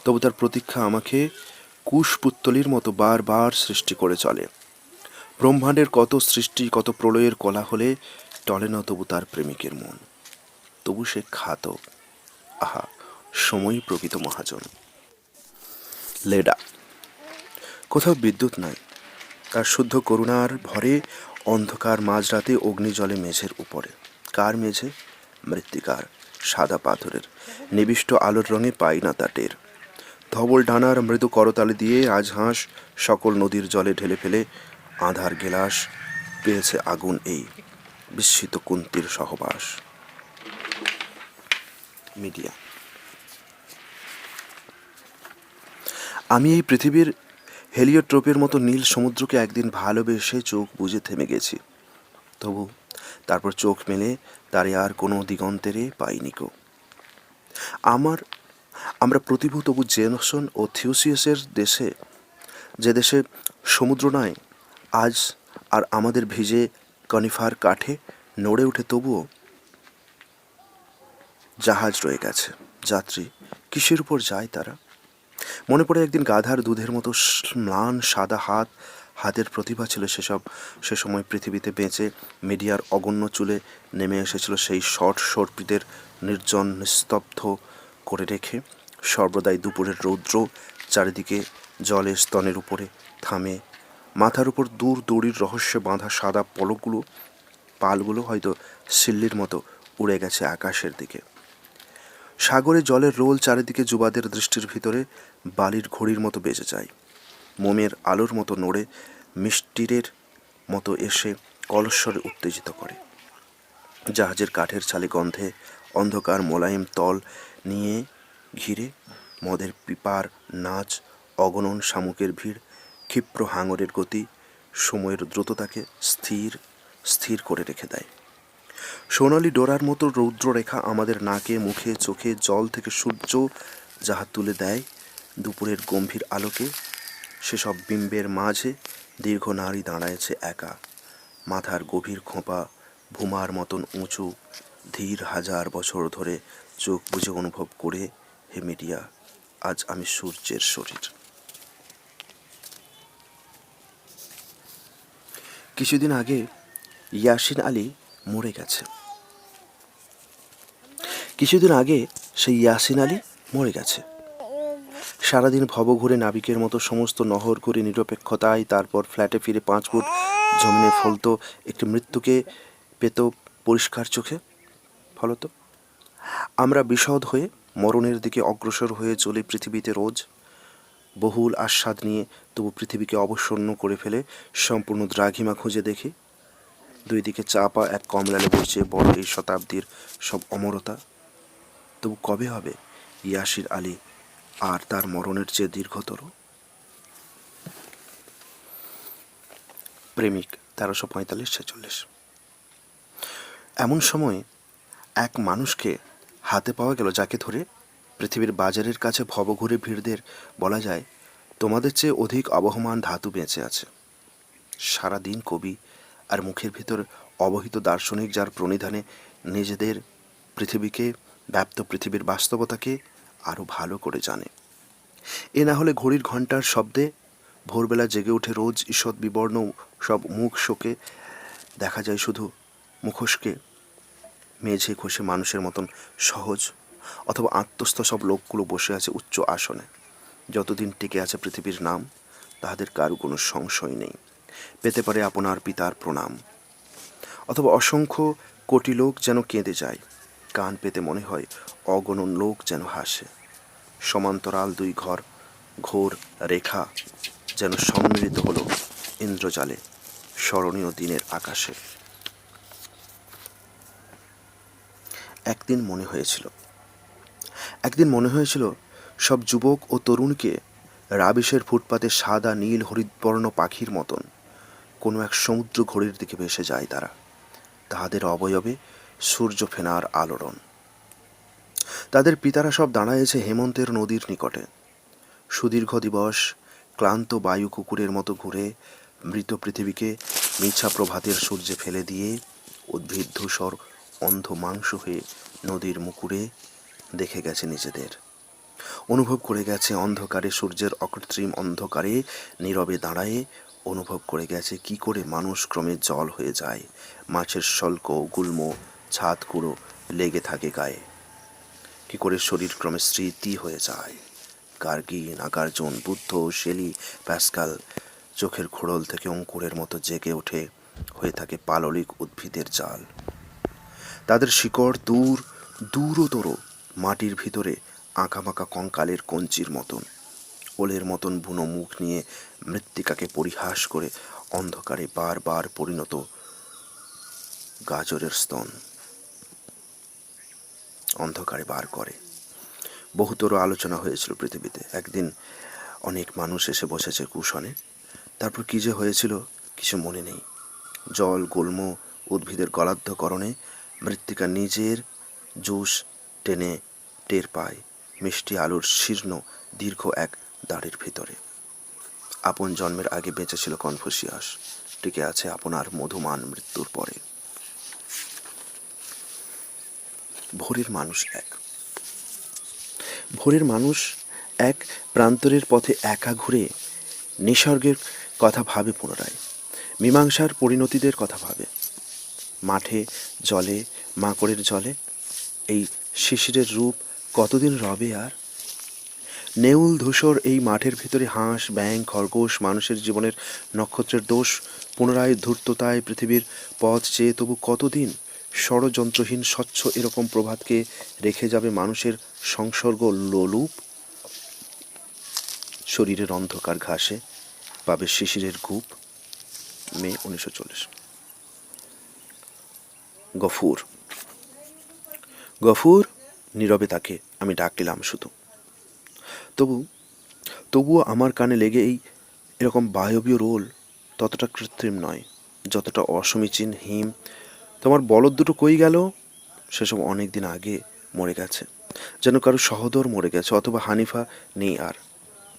তবু তার প্রতীক্ষা আমাকে কুশপুত্তলির মতো বারবার সৃষ্টি করে চলে। ব্রহ্মাণ্ডের কত সৃষ্টি, কত প্রলয়ের কোলাহলে টলে না তবু তার প্রেমিকের মন। তবু সে ঘাতক। আহা, সময়ই প্রকৃত মহাজন। লেডা। কোথাও বিদ্যুৎ নাই, তার শুদ্ধ করুণার ভরে অন্ধকার মাঝরাতে অগ্নিজলে মেঝের উপরে। কার মেঝে? মৃত্তিকার, সাদা পাথরের। নিবিষ্ট আলোর রঙে পাই না তা টের। ধবল ডানার মৃদু করতালি দিয়ে রাজহাঁস সকল নদীর জলে ঢেলে ফেলে আধার গেলাস পেয়েছে আগুন এই বিস্মিত কুন্তির সহবাস। মিডিয়া। আমি এই পৃথিবীর হেলিওট্রোপের মতো নীল সমুদ্রকে একদিন ভালোবেসে চোখ বুজে থেমে গেছি। তবু তারপর চোখ মেলে তারে আর কোনো দিগন্তেরে পাইনি কো। আমরা প্রতিভূ তবু জেনসন ও থিওসিয়াসের দেশে, যে দেশে সমুদ্র নাই আজ আর আমাদের ভিজে কনিফার কাঠে নড়ে ওঠে, তবুও জাহাজ রয়ে গেছে। যাত্রী কিসের উপর যায় তারা? মনে পড়ে একদিন গাধার দুধের মতো ম্লান সাদা হাতের প্রতিভা ছিল সে সময় পৃথিবীতে বেঁচে মিডিয়ার অগণ্য চুলে নেমে এসেছিল সেই সর্পিদের নির্জন নিস্তব্ধ করে রেখে। সর্বদাই দুপুরের রৌদ্র চারিদিকে জলের স্তনের উপরে থামে। মাথার উপর দূর দড়ির রহস্যে বাঁধা সাদা পালগুলো হয়তো সিল্লির মতো উড়ে গেছে আকাশের দিকে। সাগরে জলের রোল চারিদিকে যুবাদের দৃষ্টির ভিতরে বালির ঘড়ির মতো বেজে যায়। মোমের আলোর মতো নড়ে মিষ্টিরের মতো এসে কলস্বরে উত্তেজিত করে। জাহাজের কাঠের ছালে গন্ধে অন্ধকার মোলায়েম তল নিয়ে ঘিরে মদের পিপার নাচ, অগণন শামুকের ভিড়, ক্ষিপ্র হাঙরের গতি সময়ের দ্রুততাকে স্থির করে রেখে দেয়। সোনালি ডোরার মতো রৌদ্ররেখা আমাদের নাকে, মুখে, চোখে জল থেকে সূর্য যাহা তুলে দেয় দুপুরের গম্ভীর আলোকে, সেসব বিম্বের মাঝে দীর্ঘ নারী দাঁড়ায়েছে একা, মাথার গভীর খোঁপা ভূমার মতন উঁচু, ধীর হাজার বছর ধরে চোখ বুজে অনুভব করে, হে মিডিয়া, আজ আমি সূর্যের শরীর। কিছুদিন আগে ইয়াসিন আলী মরে গেছে। সেই ইয়াসিন আলী মরে গেছে। সারাদিন ভবঘুরে নাবিকের মতো সমস্ত নহর ঘুরে নিরপেক্ষতায়, তারপর ফ্ল্যাটে ফিরে 5 ফুট জমিনে ফলতো একটি মৃত্যুকে পেত পরিষ্কার চোখে। ফলত আমরা বিশদ হয়ে মরণের দিকে অগ্রসর হয়ে চলি পৃথিবীতে রোজ, বহুল আস্বাদ নিয়ে, তবু পৃথিবীকে অবসন্ন করে ফেলে সম্পূর্ণ দ্রাঘিমা খুঁজে দেখি। দুই দিকে চাপা এক কমলা লেবুর চেয়ে বড় এই শতাব্দীর সব অমরতা। তবু কবে হবে ইয়াসির আলী আর তার মরণের চেয়ে দীর্ঘতর? প্রেমিক 1345-46। এমন সময় এক মানুষকে হাতে পাওয়া গেল, যাকে ধরে পৃথিবীর বাজারের কাছে ভবঘুরে ভিড়দের বলা যায়, তোমাদের চেয়ে অধিক আবহমান ধাতু বেঁচে আছে। সারাদিন কবি আর মুখের ভিতর অবহিত দার্শনিক, যার প্রণিধানে নিজেদের পৃথিবীকে ব্যাপ্ত পৃথিবীর বাস্তবতাকে আরও ভালো করে জানে। এ না হলে ঘড়ির ঘণ্টার শব্দে ভোরবেলা জেগে ওঠে রোজ ঈষৎ বিবর্ণ সব মুখ শোকে, দেখা যায় শুধু মুখোশকে মেঝে ঘষে মানুষের মতন সহজ অথবা আত্মস্থ সব লোকগুলো বসে আছে উচ্চ আসনে। যতদিন টিকে আছে পৃথিবীর নাম, তাহাদের কারো কোনো সংশয় নেই, পেতে পারে আপনার পিতার প্রণাম। অথবা অসংখ্য কোটি লোক যেন কেঁদে যায়, কান পেতে মনে হয় অগণন লোক যেন হাসে। সমান্তরাল দুই ঘোর রেখা যেন সম্মিলিত হল ইন্দ্রজালে স্মরণীয় দিনের আকাশে। একদিন মনে হয়েছিল সব যুবক ও তরুণকে রাবিশের ফুটপাতে সাদা নীল হরিৎবর্ণ পাখির মতন কোনো এক সমুদ্র ঘড়ির দিকে ভেসে যায় তারা। তাহাদের অবয়বে সূর্য ফেনার আলোড়ন। তাদের পিতারা সব দাঁড়াইছে হেমন্তের নদীর নিকটে। সুদীর্ঘ দিবস ক্লান্ত বায়ু কুকুরের মতো ঘুরে মৃত পৃথিবীকে মিছা প্রভাতের সূর্যে ফেলে দিয়ে উদ্ভিদ ধূসর অন্ধ মাংস হয়ে নদীর মুকুরে দেখে গেছে নিজেদের, অনুভব করে গেছে অন্ধকারে, সূর্যের অকৃত্রিম অন্ধকারে নীরবে দাঁড়ায়ে অনুভব করে গেছে কি করে মানুষ ক্রমে জল হয়ে যায়, মাছের শল্ক গুল্ম ছাদ কুড়ো লেগে থাকে গায়ে, কি করে শরীর ক্রমে স্মৃতি হয়ে যায়। গার্গী, নাগার্জুন, বুদ্ধ, শেলি, প্যাসকাল চোখের খোড়ল থেকে অঙ্কুরের মতো জেগে ওঠে হয়ে থাকে পাললিক উদ্ভিদের জাল। তাদের শিকড় দূর দূরতর মাটির ভিতরে আঁকাবাঁকা কঙ্কালের কঞ্চির মতন, ওলের মতন বুনো মুখ নিয়ে মৃত্তিকাকে পরিহাস করে অন্ধকারে বারবার পরিণত গাজরের স্তন অন্ধকারে বার করে। বহুতর আলোচনা হয়েছিল পৃথিবীতে। একদিন অনেক মানুষ এসে বসেছে কুশনে। তারপর কী যে হয়েছিল কিছু মনে নেই। জল, গুল্ম, উদ্ভিদের গলাধ্যকরণে মৃত্তিকা নিজের জুস টেনে টের পায় মিষ্টি আলুর শীর্ণ দীর্ঘ এক দাড়ির ভিতরে। আপন জন্মের আগে বেঁচেছিল কনফুসিয়াস, টিকে আছে আপনার মধুমান মৃত্যুর পরে। ভোরের মানুষ এক। ভোরের মানুষ এক প্রান্তরের পথে একা ঘুরে নিসর্গের কথা ভাবে, পুনরায় মীমাংসার পরিণতিদের কথা ভাবে। মাঠে জলে, মাকড়ের জলে এই শিশিরের রূপ কতদিন রবে আর? নেউল ধূসর এই মাঠের ভিতরে হাঁস, ব্যাঙ, খরগোশ মানুষের জীবনের নক্ষত্রের দোষ পুনরায় ধূর্ততায় পৃথিবীর পথ চেয়ে তবু কতদিন ষড়যন্ত্রহীন স্বচ্ছ এরকম প্রভাতকে রেখে যাবে মানুষের সংসর্গ লোলুপ। শরীরের অন্ধকার ঘাসে পাবে শিশিরের কূপ। মে 1940। গফুর। গফুর। নীরবে তাকে আমি ডাকলাম শুধু। তবুও আমার কানে লেগে এরকম বায়বীয় রোল ততটা কৃত্রিম নয় যতটা অসমীচীন। হিম, তোমার বলদ দুটো কই গেল? সেসব অনেক দিন আগে মরে গেছে, যেন কারো সহোদর মরে গেছে, অথবা হানিফা নেই আর।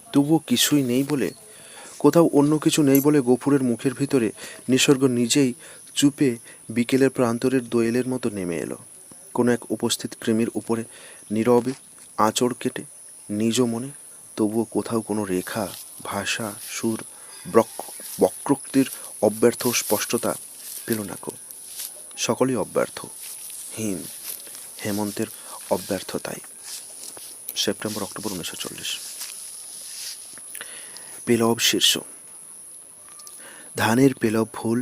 তবুও কিছুই নেই বলে, কোথাও অন্য কিছু নেই বলে গফুরের মুখের ভিতরে নিসর্গ নিজেই চুপে বিকেলের প্রান্তরের দোয়েলের মতো নেমে এলো। কোনো এক উপস্থিত কৃমির উপরে নীরবে আঁচড় কেটে নিজ মনে। তবুও কোথাও কোনো রেখা, ভাষা, সুর, বক্রোক্তির অব্যর্থ স্পষ্টতা পেল না কো। সকলেই অব্যর্থ। হেমন্তের অব্যর্থতাই। September October 1940। পেলব শীর্ষ। ধানের পেলব ফুল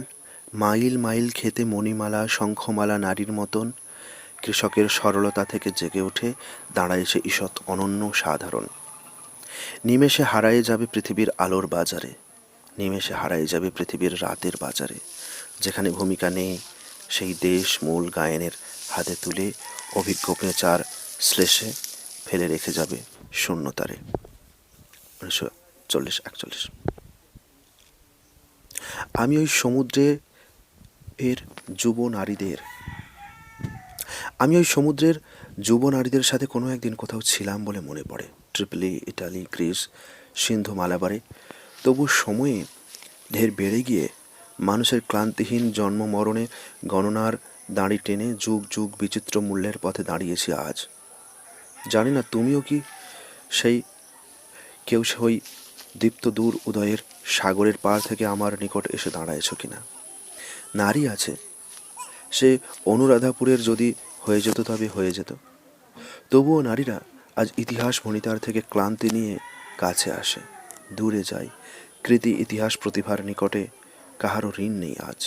মাইল মাইল খেতে মণিমালা শঙ্খমালা নারীর মতন কৃষকের সরলতা থেকে জেগে ওঠে, দাঁড়াইছে ঈষৎ অনন্য সাধারণ। নিমেষে হারায়ে যাবে পৃথিবীর আলোর বাজারে, নিমেষে হারায়ে যাবে পৃথিবীর রাতের বাজারে। যেখানে ভূমিকা নেই সেই দেশ মূল গায়নের হাতে তুলে অভিজ্ঞ পেঁচার শ্লেষে ফেলে রেখে যাবে শূন্যতারে। 1940-41। আমি ওই সমুদ্রের যুব নারীদের সাথে কোনো একদিন কোথাও ছিলাম বলে মনে পড়ে। ট্রিপলি, ইটালি, গ্রিস, সিন্ধু, মালাবারে। তবু সময়ে ঢের বেড়ে গিয়ে মানুষের ক্লান্তিহীন জন্ম মরণে গণনার দাঁড়ি টেনে যুগ যুগ বিচিত্র মূল্যের পথে দাঁড়িয়েছি আজ। জানি না তুমিও কি কেউ সেই দীপ্ত দূর উদয়ের সাগরের পার থেকে আমার নিকট এসে দাঁড়ায়েছ কিনা। নারী আছে, সে অনুরাধাপুরের যদি হয়ে যেত তবে হয়ে যেত। তবুও নারীরা আজ ইতিহাস ভণিতার থেকে ক্লান্তি নিয়ে কাছে আসে, দূরে যায়। কৃতি ইতিহাস প্রতিভার নিকটে কাহারও ঋণ নেই আজ।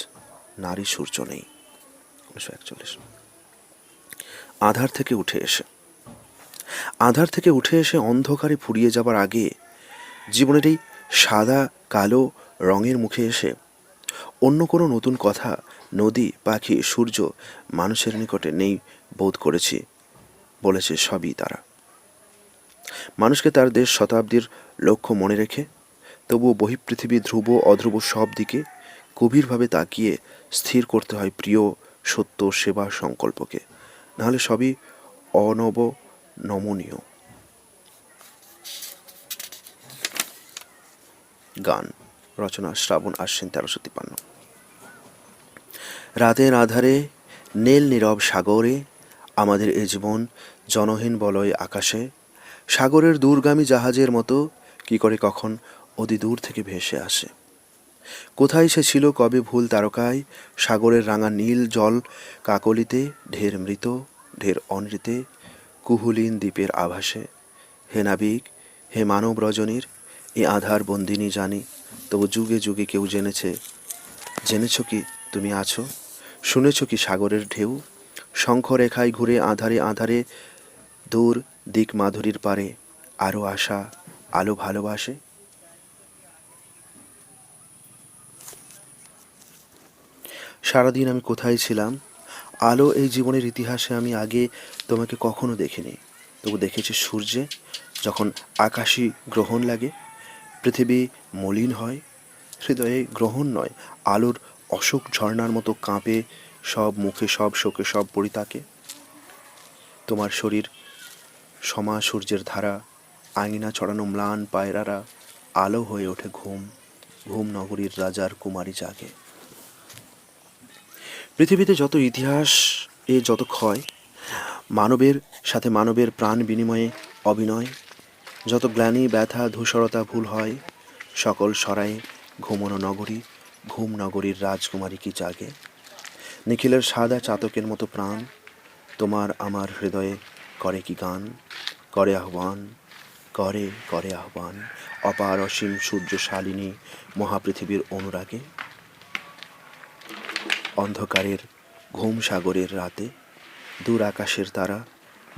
নারী সূর্য নেই। 1941। আধার থেকে উঠে এসে অন্ধকারে ফুরিয়ে যাবার আগে জীবনের এই সাদা কালো রঙের মুখে এসে অন্য কোনো নতুন কথা নদী, পাখি, সূর্য মানুষের নিকটে নেই বোধ করেছি, বলেছে সবই তারা। মানুষকে তার দেশ শতাব্দীর লক্ষ্য মনে রেখে তবুও বহিঃপৃথিবী ধ্রুব অধ্রুব সব দিকে গভীরভাবে তাকিয়ে স্থির করতে হয় প্রিয় সত্য সেবা সংকল্পকে, নাহলে সবই নমনীয়। গান রচনা শ্রাবণ আশ্বিন 1353। রাতের আধারে নীল নীরব সাগরে আমাদের এ জীবন জনহীন বলয় আকাশে, সাগরের দূরগামী জাহাজের মতো কি করে কখন অতি দূর থেকে ভেসে আসে। কোথায় সে ছিল কবে ভুল তারকায়, সাগরের রাঙা নীল জল কাকলিতে, ঢের মৃত ঢের অনৃতে, কুহুলীন দ্বীপের আভাসে। হে নাবিক, হে মানব রজনীর এ আধার বন্দিনী জানি, তবু যুগে যুগে কেউ জেনেছ কি তুমি আছো, শুনেছ কি সাগরের ঢেউ, শঙ্খরেখায় ঘুরে আধারে আধারে দূর দিক মাধুরীর পারে, আরও আশা আলো ভালোবাসে। সারাদিন আমি কোথায় ছিলাম, আলো এই জীবনের ইতিহাসে আমি আগে তোমাকে কখনো দেখিনি, তবু দেখেছি সূর্যে যখন আকাশী গ্রহণ লাগে, পৃথিবী মলিন হয়, হৃদয়ে গ্রহণ নয় আলোর অশোক ঝর্ণার মতো কাঁপে সব মুখে সব শোকে সব পরিতাকে। তোমার শরীর সমা সূর্যের ধারা, আঙিনা চড়ানো ম্লান পায়রারা, আলো হয়ে ওঠে ঘুম, ঘুম নগরীর রাজার কুমারী জাগে। পৃথিবীতে যত ইতিহাস যত ক্ষয়, মানবের সাথে মানবের প্রাণ বিনিময়ে অভিনয়, যত গ্লানি ব্যথা ধূসরতা ভুল হয়, সকল সরায়ে ঘুমনো নগরী, ঘুম নগরীর রাজকুমারী কি জাগে। নিখিলের সাদা চাতকের মতো প্রাণ তোমার আমার হৃদয়ে করে কি গান, করে আহ্বান, করে আহ্বান অপার অসীম সূর্য শালিনী মহাপৃথিবীর অনুরাগে। অন্ধকারের ঘুম সাগরের রাতে, দূর আকাশের তারা,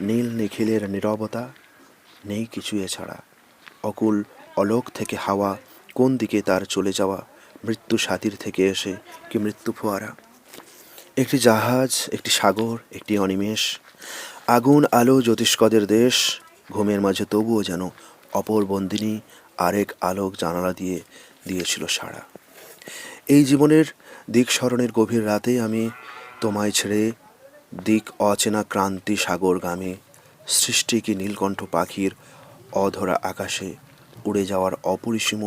নীল নিখিলের নীরবতা, নেই কিছু এছাড়া। অকুল অলোক থেকে হাওয়া কোন দিকে তার চলে যাওয়া, মৃত্যু সাথীর থেকে এসে কি মৃত্যু ফোয়ারা। একটি জাহাজ, একটি সাগর, একটি অনিমেষ, আগুন আলো জ্যোতিষ্কদের দেশ, ঘুমের মাঝে তবুও যেন অপর বন্দিনী আরেক আলোক জানালা দিয়ে দিয়েছিল সাড়া। এই জীবনের দিক স্মরণের গভীর রাতে আমি তোমায় ছেড়ে দিক অচেনা ক্রান্তি সাগরগামী, সৃষ্টি কি নীলকণ্ঠ পাখির অধরা আকাশে উড়ে যাওয়ার অপরিসীম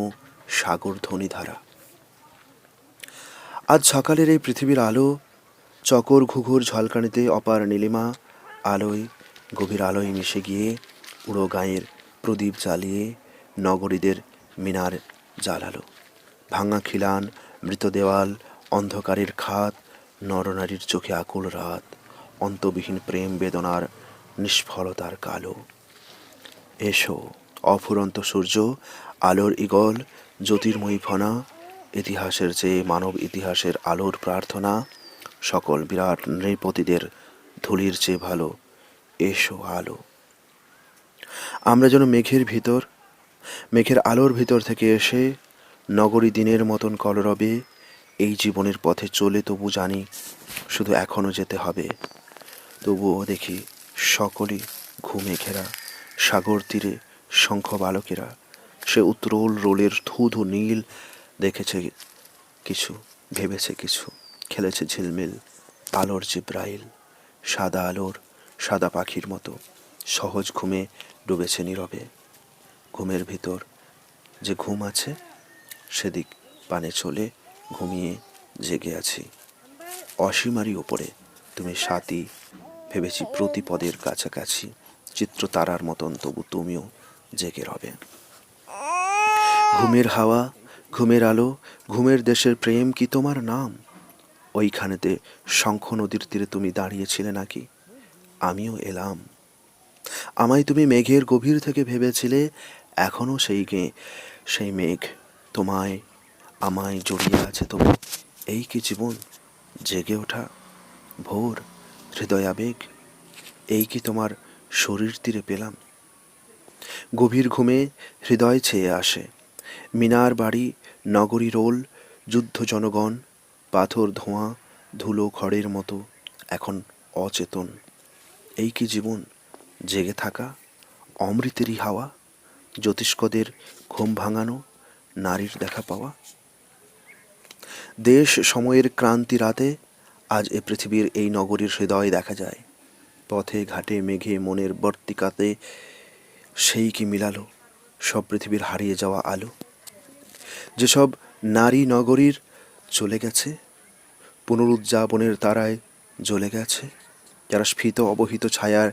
সাগর ধ্বনিধারা। আজ সকালের এই পৃথিবীর আলো চকর ঘুঘুর ঝলকানিতে অপার নীলিমা আলোয় গভীর আলোয় মিশে গিয়ে উড়ো গাঁয়ের প্রদীপ জ্বালিয়ে নগরীদের মিনার জ্বালালো। ভাঙা খিলান, মৃত দেওয়াল, অন্ধকারের খাত, নরনারীর চোখে আকুল রাত, অন্তবিহীন প্রেম বেদনার নিষ্ফলতার কালো। এসো অফুরন্ত সূর্য, আলোর ইগল, জ্যোতির্ময়ী ফনা, ইতিহাসের চেয়ে মানব ইতিহাসের আলোর প্রার্থনা, সকল বিরাট নৃপতিদের ধুলির চেয়ে ভালো, এসো আলো। আমরা যেন মেঘের আলোর ভিতর থেকে এসে নগরী দিনের মতন কলরবে এই জীবনের পথে চলে, তবু জানি শুধু এখনো যেতে হবে। তবুও দেখি সকলই ঘুমে ঘেরা, সাগর তীরে শঙ্খ বালকেরা, সে উত্তরোল রোলের ধুধু নীল দেখেছে কিছু, ভেবেছে কিছু, খেলেছে ঝিলমিল আলোর জিব্রাইল, সাদা আলোর সাদা পাখির মতো সহজ ঘুমে ডুবেছে নীরবে। ঘুমের ভিতর যে ঘুম আছে সেদিক পানে চলে ঘুমিয়ে জেগে আছি। অসীমারই ওপরে তুমি সাথী, ভেবেছি প্রতিপদের কাছাকাছি, চিত্র তারার মতন তবু তুমিও জেগে রবে। ঘুমের হাওয়া, ঘুমের আলো, ঘুমের দেশের প্রেম কি তোমার নাম? ওইখানেতে শঙ্খ নদীর তীরে তুমি দাঁড়িয়েছিলে নাকি? আমিও এলাম। আমায় তুমি মেঘের গভীর থেকে ভেবেছিলে, এখনও সেই মেঘ তোমায় আমায় জড়িয়ে আছে। তবু এই কি জীবন, জেগে ওঠা ভোর, হৃদয় আবেগ, এই কি তোমার শরীর তীরে পেলাম? গভীর ঘুমে হৃদয় ছেয়ে আসে, মিনার বাড়ি, নগরী রোল, যুদ্ধ জনগণ, পাথর ধোঁয়া, ধুলো খড়ের মতো এখন অচেতন। এই কি জীবন, জেগে থাকা, অমৃতেরই হাওয়া, জ্যোতিষ্কদের ঘুম ভাঙানো, নারীর দেখা পাওয়া। দেশ সময়ের ক্রান্তি রাতে আজ এ পৃথিবীর এই নগরীর হৃদয় দেখা যায়। পথে ঘাটে মেঘে মনের বর্তিকাতে সেই কি মিলালো সব পৃথিবীর হারিয়ে যাওয়া আলো। যেসব নারী নগরীর চলে গেছে, পুনরুজ্জাপনের তারায় জ্বলে গেছে, যারা স্ফীত অবহিত ছায়ার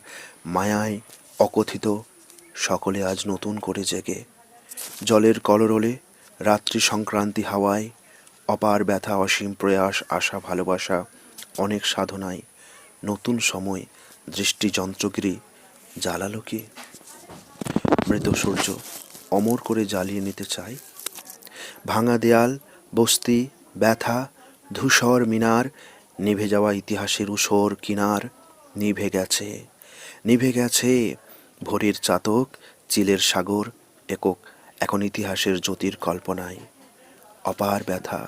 মায়ায় অকথিত, সকলে আজ নতুন করে জেগে। জলের কলরলে, রাত্রি সংক্রান্তি হাওয়ায়, অপার ব্যথা, অসীম প্রয়াস, আশা, ভালোবাসা, অনেক সাধনায় নতুন সময় দৃষ্টি যন্ত্রগিরি জ্বালালো কি? মৃত সূর্য অমর করে জ্বালিয়ে নিতে চায়। ভাঙা দেয়াল, বস্তি, ব্যথা, ধূসর মিনার, নিভে যাওয়া ইতিহাসের ঊষর কিনার, নিভে গেছে, নিভে গেছে। ভোরের চাতক, চিলের সাগর, একক এখন ইতিহাসের জ্যোতির কল্পনায়। অপার ব্যথা,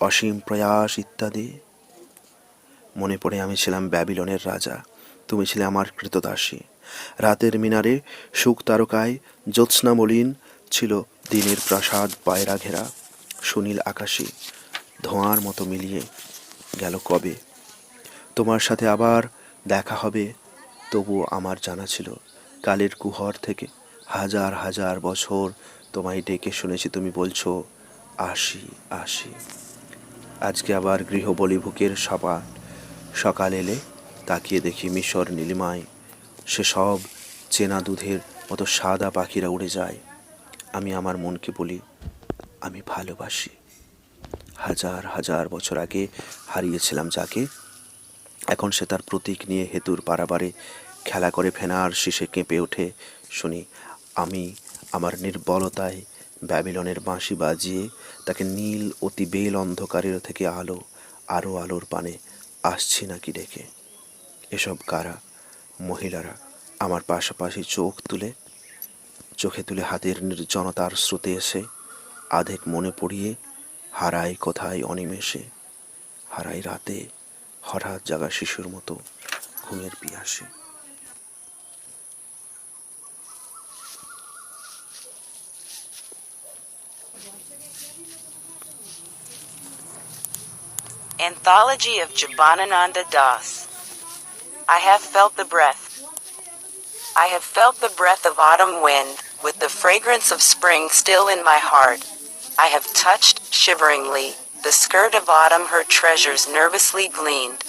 অসীম প্রয়াস ইত্যাদি। মনে পড়ে আমি ছিলাম ব্যাবিলনের রাজা, তুমি ছিলে আমার কৃতদাসী। রাতের মিনারে সুখ তারকায় জ্যোৎস্না মলিন ছিল দিনের প্রাসাদ পায়রা ঘেরা। সুনীল আকাশে ধোঁয়ার মতো মিলিয়ে গেল কবে। তোমার সাথে আবার দেখা হবে, তবুও আমার জানা ছিল কালের কুহর থেকে হাজার হাজার বছর তোমায় ডেকে শুনেছি তুমি বলছো আসি আসি। আজকে আবার গৃহবলিভুকের সপাট সকাল এলে তাকিয়ে দেখি মিশর নীলিমায় সে সব চেনা দুধের মতো সাদা পাখিরা উড়ে যায়। আমি আমার মনকে বলি আমি ভালোবাসি। হাজার হাজার বছর আগে হারিয়েছিলাম যাকে, এখন সে তার প্রতীক নিয়ে হেতুর পারাবারে খেলা করে ফেনার শীষে কেঁপে ওঠে। শুনি আমি আমার নির্বলতায় ব্যাবিলনের বাঁশি বাজিয়ে তাকে নীল অতি বেল অন্ধকারের থেকে আলো, আরও আলোর পানে আসছি নাকি ডেকে। এসব কারা? মহিলারা আমার পাশাপাশি চোখে তুলে হাতের নির্জনতার স্রোতে এসে আধেক মনে পড়িয়ে হারাই কোথায় অনিমেষে, হারাই রাতে হঠাৎ জাগা শিশুর মতো ঘুমের পিয়াসে। Anthology of Jibanananda Das. I have felt the breath. I have felt the breath of autumn wind, with the fragrance of spring still in my heart. I have touched, shiveringly, the skirt of autumn, her treasures nervously gleaned.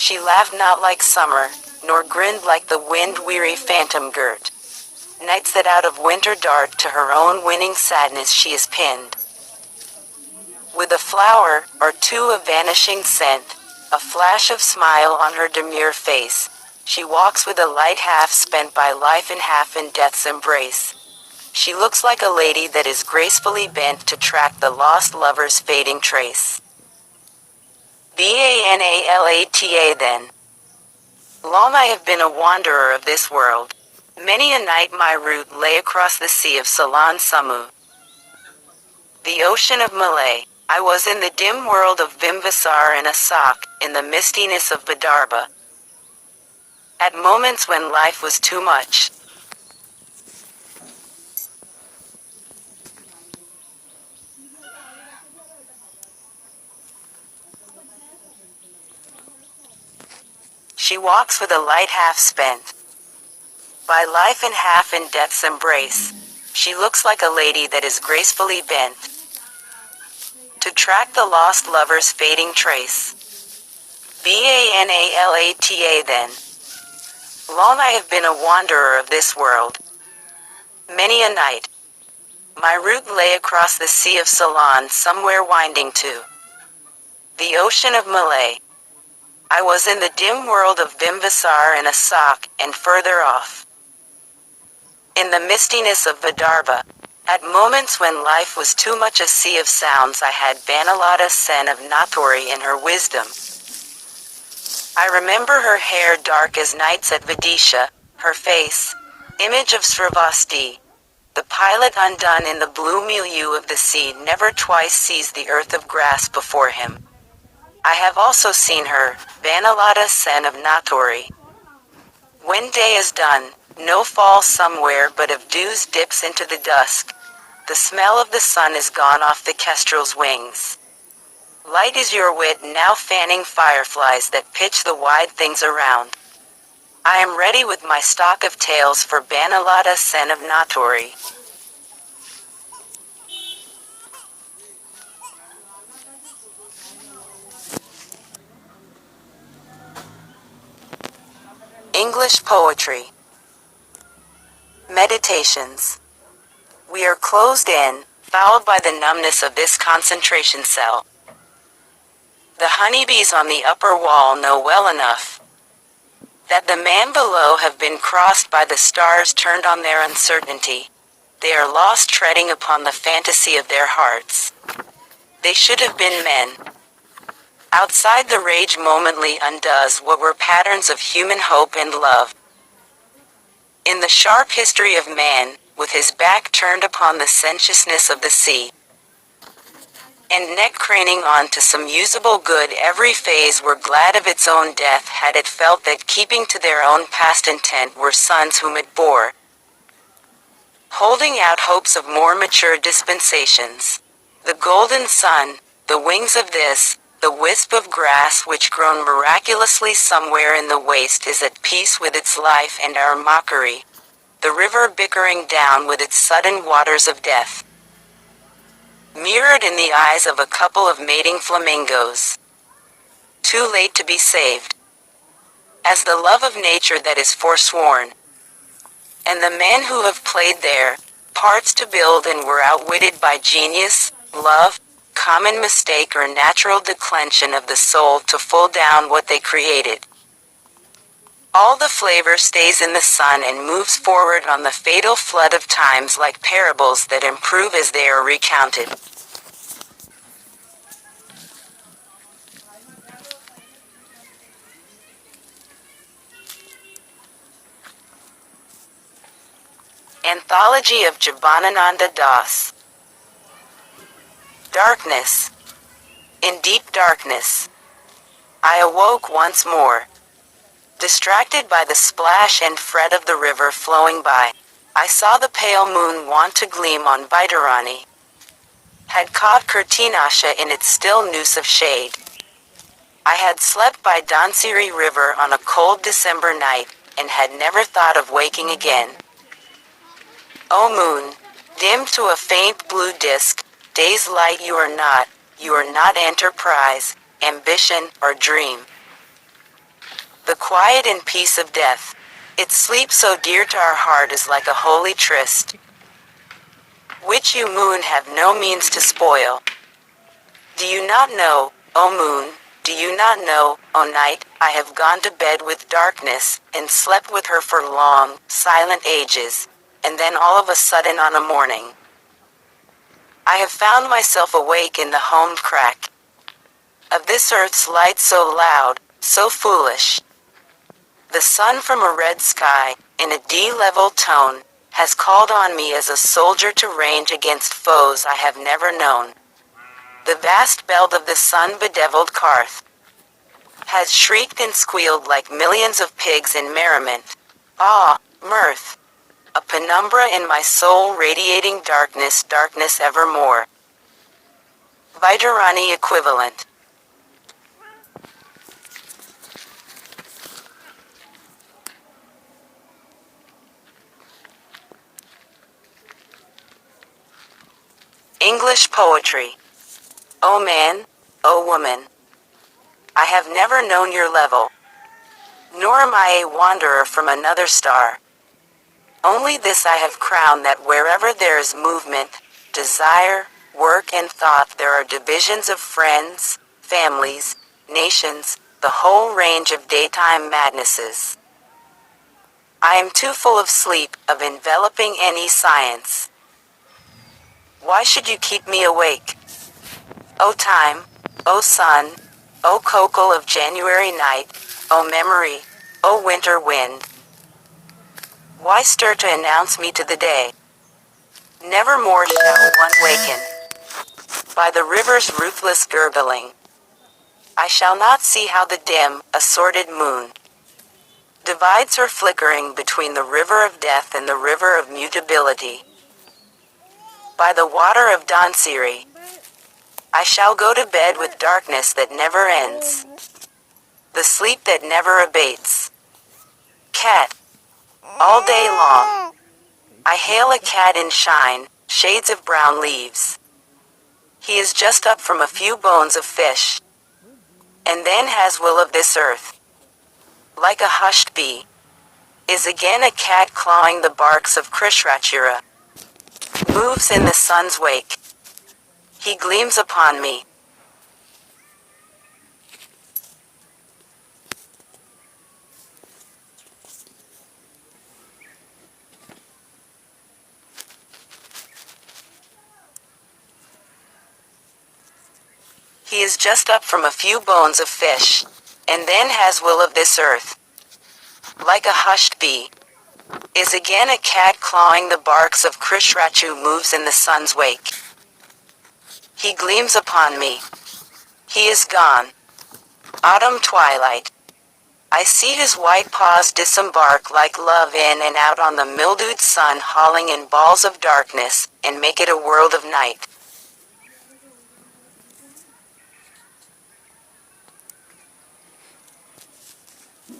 She laughed not like summer, nor grinned like the wind-weary phantom girt. Nights that out of winter dart, to her own winning sadness she is pinned. With a flower or two of vanishing scent, a flash of smile on her demure face, she walks with a light half spent by life and half in death's embrace. She looks like a lady that is gracefully bent to track the lost lover's fading trace. Banalata then. Long I have been a wanderer of this world. Many a night my route lay across the sea of Salan Samu, the ocean of Malay. I was in the dim world of Bimbisar and Asak, in the mistiness of Vidarbha. At moments when life was too much. She walks with a light half spent by life and half in death's embrace. She looks like a lady that is gracefully bent to track the lost lover's fading trace. Banalata then. Long I have been a wanderer of this world. Many a night, my route lay across the sea of Ceylon, somewhere winding to the ocean of Malay. I was in the dim world of Bimbisar and Asak, and further off, in the mistiness of Vidarbha. At moments when life was too much a sea of sounds, I had Banalata Sen of Nathuri in her wisdom. I remember her hair dark as nights at Vidisha, her face, image of Sravasti. The pilot undone in the blue milieu of the sea never twice sees the earth of grass before him. I have also seen her, Banalata Sen of Nathuri. When day is done, No fall somewhere but of dews dips into the dusk. The smell of the sun is gone off the kestrel's wings. Light is your wit now fanning fireflies that pitch the wide things around. I am ready with my stock of tales for Banalata Sen of Natori. English poetry. Meditations. We are closed in, fouled by the numbness of this concentration cell. The honeybees on the upper wall know well enough that the man below have been crossed by the stars turned on their uncertainty. They are lost treading upon the fantasy of their hearts. They should have been men. Outside the rage momently undoes what were patterns of human hope and love. In the sharp history of man, with his back turned upon the sensuousness of the sea, and neck craning on to some usable good, every phase were glad of its own death had it felt that keeping to their own past intent were sons whom it bore, holding out hopes of more mature dispensations. The golden sun, the wings of this, the wisp of grass which grown miraculously somewhere in the waste is at peace with its life and our mockery, the river bickering down with its sudden waters of death, mirrored in the eyes of a couple of mating flamingos, too late to be saved, as the love of nature that is forsworn, and the men who have played their parts to build and were outwitted by genius, love, common mistake or natural declension of the soul to pull down what they created. All the flavor stays in the sun and moves forward on the fatal flood of times like parables that improve as they are recounted. Anthology of Jibanananda Das. Darkness. In deep darkness, I awoke once more. Distracted by the splash and fret of the river flowing by, I saw the pale moon wont to gleam on Baitarani. Had caught Kirtinasha in its still noose of shade. I had slept by Dhansiri River on a cold December night, and had never thought of waking again. O moon, dimmed to a faint blue disk, day's light you are not enterprise, ambition, or dream. The quiet and peace of death, its sleep so dear to our heart is like a holy tryst, which you moon have no means to spoil. Do you not know, O moon, do you not know, O night, I have gone to bed with darkness, and slept with her for long, silent ages, and then all of a sudden on a morning, I have found myself awake in the homed crack of this earth's light so loud, so foolish. The sun from a red sky, in a D-level tone, has called on me as a soldier to range against foes I have never known. The vast belt of the sun-bedeviled Karth has shrieked and squealed like millions of pigs in merriment. Ah, mirth! A penumbra in my soul radiating darkness, darkness evermore. Vaitarani equivalent. English poetry. O man, O woman, I have never known your level, nor am I a wanderer from another star. Only this I have crowned, that wherever there is movement, desire, work and thought, there are divisions of friends, families, nations, the whole range of daytime madnesses. I am too full of sleep, of enveloping any science. Why should you keep me awake? O time, O sun, O cockle of January night, O memory, O winter wind. Why stir to announce me to the day? Never more shall one waken by the river's ruthless gurgling. I shall not see how the dim, assorted moon divides her flickering between the river of death and the river of mutability. By the water of Dhansiri, I shall go to bed with darkness that never ends, the sleep that never abates. Cat. All day long, I hail a cat in shine, shades of brown leaves. He is just up from a few bones of fish, and then has will of this earth. Like a hushed bee, is again a cat clawing the barks of Krishrachura. Moves in the sun's wake. He gleams upon me. He is just up from a few bones of fish, and then has will of this earth. Like a hushed bee, is again a cat clawing the barks of Krishrachu moves in the sun's wake. He gleams upon me. He is gone. Autumn twilight. I see his white paws disembark like love in and out on the mildewed sun, hauling in balls of darkness, and make it a world of night.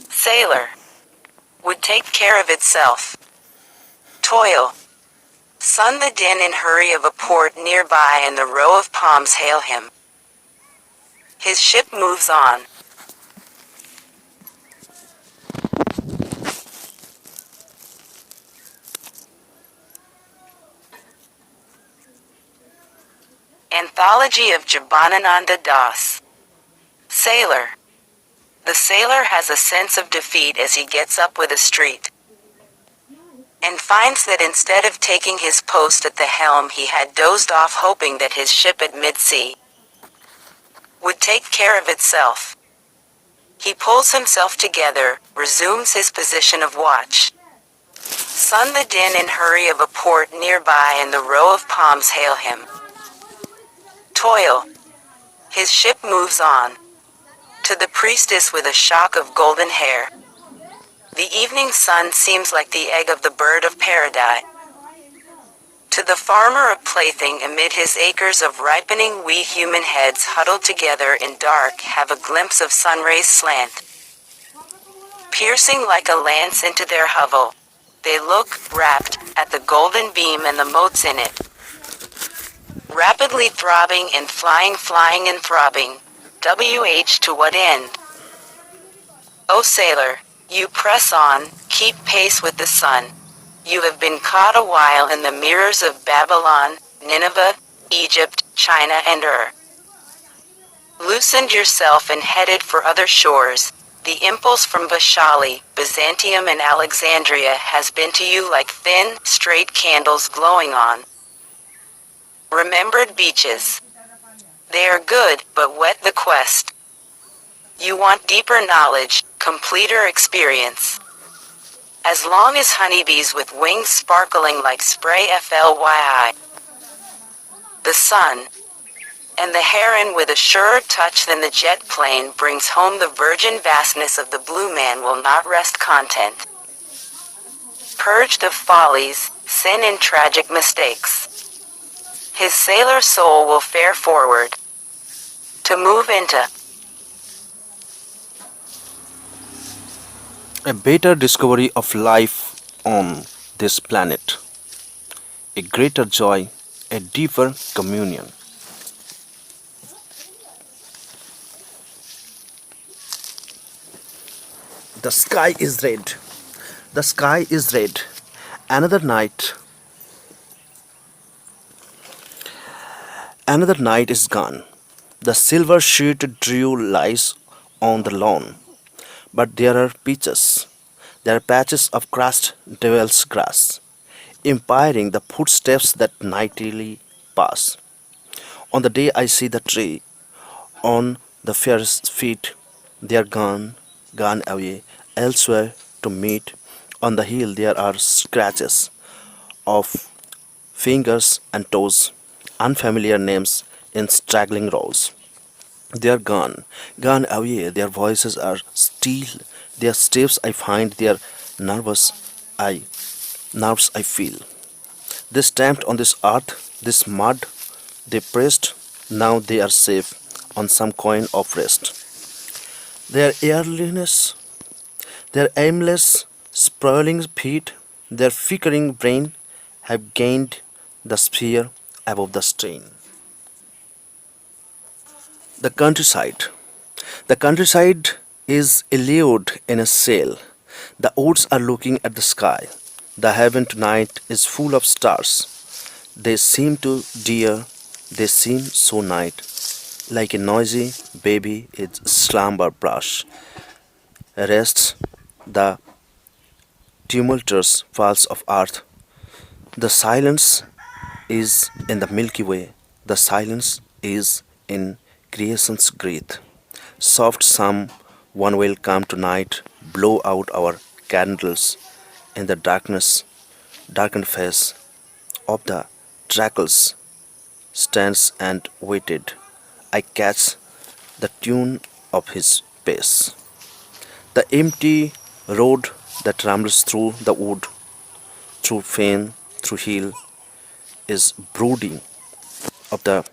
Sailor. Would take care of itself. Toil. Sun the din and hurry of a port nearby, and the row of palms hail him. His ship moves on. Anthology of Jibanananda Das. Sailor. The sailor has a sense of defeat as he gets up with a street, and finds that instead of taking his post at the helm he had dozed off, hoping that his ship at mid-sea would take care of itself. He pulls himself together, resumes his position of watch. Sun the din and hurry of a port nearby, and the row of palms hail him. Toil. His ship moves on. To the priestess with a shock of golden hair, the evening sun seems like the egg of the bird of paradise. To the farmer a plaything amid his acres of ripening wheat, human heads huddled together in dark have a glimpse of sunrays slant, piercing like a lance into their hovel. They look, rapt, at the golden beam and the motes in it, rapidly throbbing and flying and throbbing. WH to what end? O sailor, you press on, keep pace with the sun. You have been caught a while in the mirrors of Babylon, Nineveh, Egypt, China and Ur. Loosened yourself and headed for other shores. The impulse from Vaishali, Byzantium and Alexandria has been to you like thin, straight candles glowing on remembered beaches. They are good, but whet the quest. You want deeper knowledge, completer experience. As long as honeybees with wings sparkling like spray flyi. The sun, and the heron with a surer touch than the jet plane brings home the virgin vastness of the blue man will not rest content. Purged of follies, sin and tragic mistakes. His sailor soul will fare forward, to move into a better discovery of life on this planet, a greater joy, a deeper communion. The sky is red. The sky is red. Another night. Another night is gone. The silver-sheeted dew lies on the lawn, but there are peaches. There are patches of crushed devil's grass, impeding the footsteps that nightly pass. On the day I see the tree, on the fair's feet, they are gone away, elsewhere to meet. On the hill there are scratches of fingers and toes, unfamiliar names in straggling rows. They are gone away. Their voices are still. Their steps I find. Their nervous I nerves I feel. They stamped on this earth, this mud. They pressed. Now they are safe on some coin of rest. Their airliness, their aimless, sprawling feet, their flickering brain have gained the sphere above the strain. The countryside. The countryside is allured in a sail. The woods are looking at the sky. The heaven tonight is full of stars. They seem to dear, they seem so night, like a noisy baby its slumber brush rests the tumultuous pulse of earth. The silence is in the Milky Way. The silence is in creation's breath. Soft some one will come tonight, blow out our candles in the darkened face of the jackals stands and waited. I catch the tune of his pace. The empty road that rambles through the wood, through fen, through hill, is brooding of the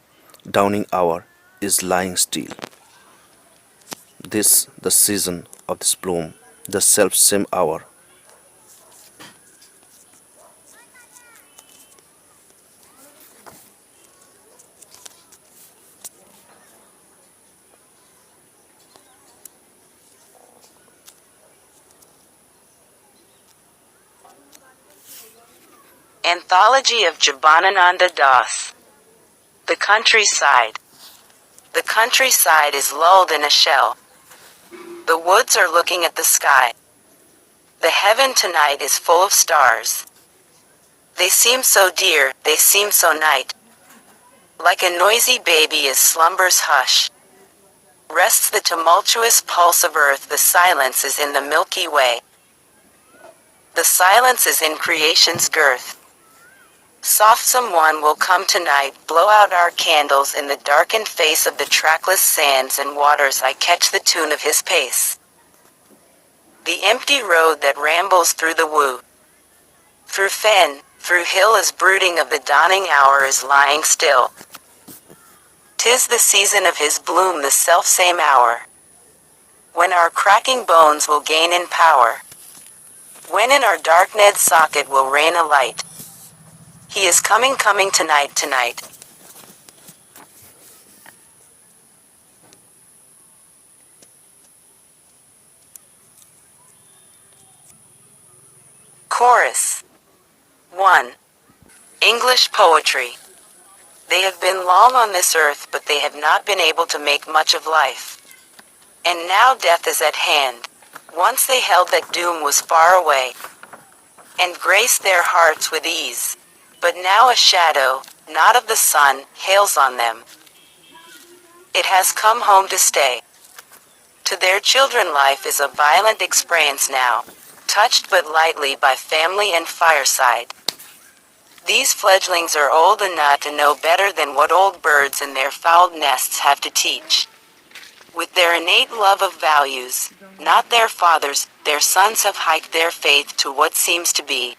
dawning hour, is lying still. This the season of this bloom, the self same hour. Anthology of Jibanananda Das. The countryside. The countryside is lulled in a shell. The woods are looking at the sky. The heaven tonight is full of stars. They seem so dear, they seem so night. Like a noisy baby as slumber's hush. Rests the tumultuous pulse of earth, the silence is in the Milky Way. The silence is in creation's girth. Soft someone will come tonight, blow out our candles in the darkened face of the trackless sands and waters. I catch the tune of his pace. The empty road that rambles through the woo. Through fen, through hill is brooding of the dawning hour is lying still. 'Tis the season of his bloom, the self-same hour. When our cracking bones will gain in power. When in our dark-kned socket will reign a light. He is coming tonight, tonight. Chorus 1. English poetry. They have been long on this earth, but they have not been able to make much of life. And now death is at hand. Once they held that doom was far away, and graced their hearts with ease. But now a shadow, not of the sun, hails on them. It has come home to stay. To their children life is a violent experience now, touched but lightly by family and fireside. These fledglings are old enough to know better than what old birds in their fouled nests have to teach. With their innate love of values, not their fathers, their sons have hiked their faith to what seems to be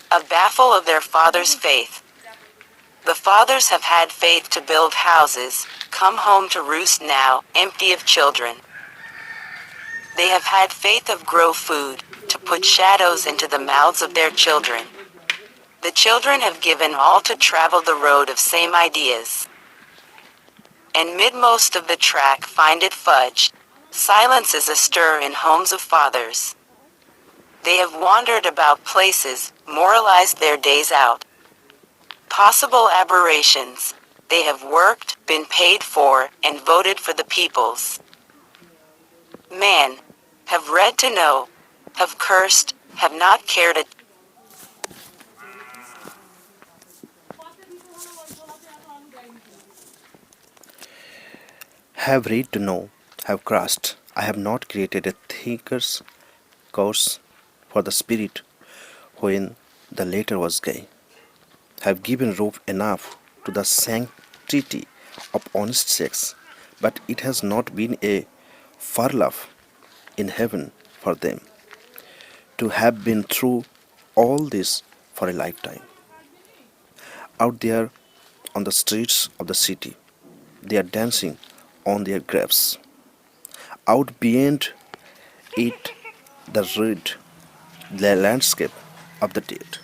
a baffle of their father's faith. The fathers have had faith to build houses, come home to roost now, empty of children. They have had faith of grow food, to put shadows into the mouths of their children. The children have given all to travel the road of same ideas. And midmost of the track find it fudged. Silence is astir in homes of fathers. They have wandered about places, moralized their days out. Possible aberrations. They have worked, been paid for, and voted for the peoples. Man. Have read to know. Have cursed, have not cared a Have read to know, have crossed. I have not created a thinker's course for the spirit when the latter was gay. Have given rope enough to the sanctity of honest sex. but it has not been a far love in heaven for them to have been through all this for a lifetime. Out there on the streets of the city, they are dancing on their graves. Out beyond it, the landscape of the dead.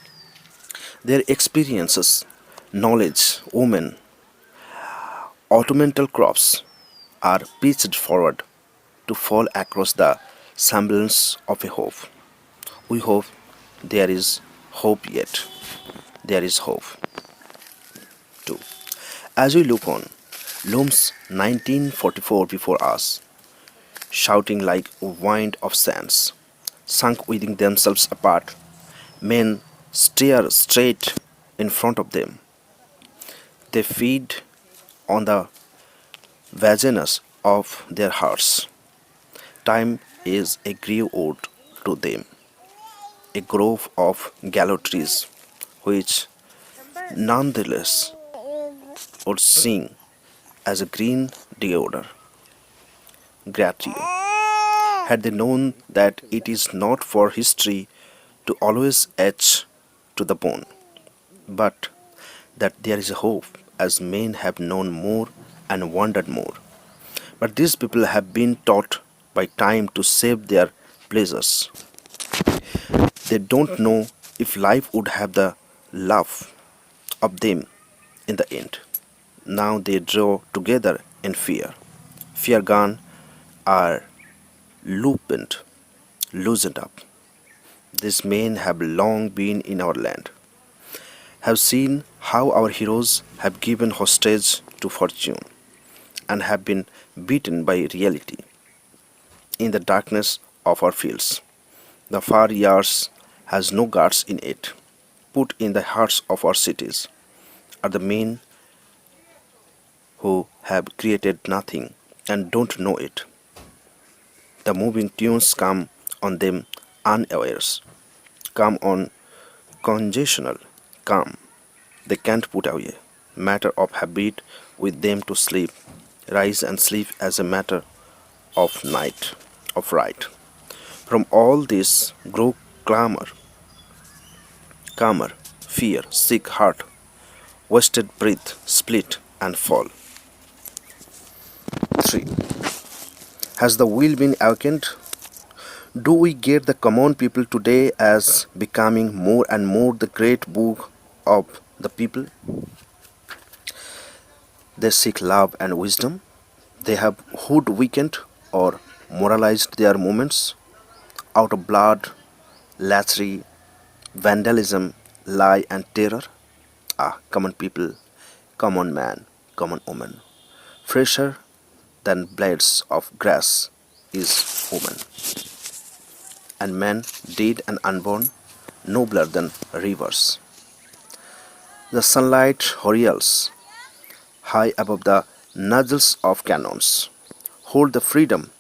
Their experiences, knowledge, women, ornamental crops are pitched forward to fall across the semblance of a hope. We hope there is hope yet. There is hope too. As we look on, looms 1944 before us, shouting like a wind of sands, sunk within themselves apart. Men stare straight in front of them. They feed on the vaginas of their hearts. Time is a grave ode to them, a grove of gallows trees, which nonetheless would sing as a green deodor. Gratitude. Had they known that it is not for history to always etch to the bone, but that there is a hope as men have known more and wondered more. But these people have been taught by time to save their pleasures. They don't know if life would have the love of them in the end. Now they draw together in fear. Fear gone are loosened up. These men have long been in our land, have seen how our heroes have given hostage to fortune and have been beaten by reality in the darkness of our fields. The far years has no guards in it. Put in the hearts of our cities are the men who have created nothing and don't know it. The moving tunes come on them unawares, come on congestional, come. They can't put away. Matter of habit with them to sleep, rise and sleep as a matter of night, of right. From all this grow clamor, fear, sick heart, wasted breath, split and fall. 3. Has the will been awakened? Do we get the common people today as becoming more and more the great book of the people? They seek love and wisdom. They have hoodwinked or moralized their movements out of blood, lechery, vandalism, lie, and terror. Ah, common people, common man, common woman. Fresher than blades of grass is woman, and man, dead and unborn, nobler than rivers. The sunlight horizons, high above the nozzles of cannons, hold the freedom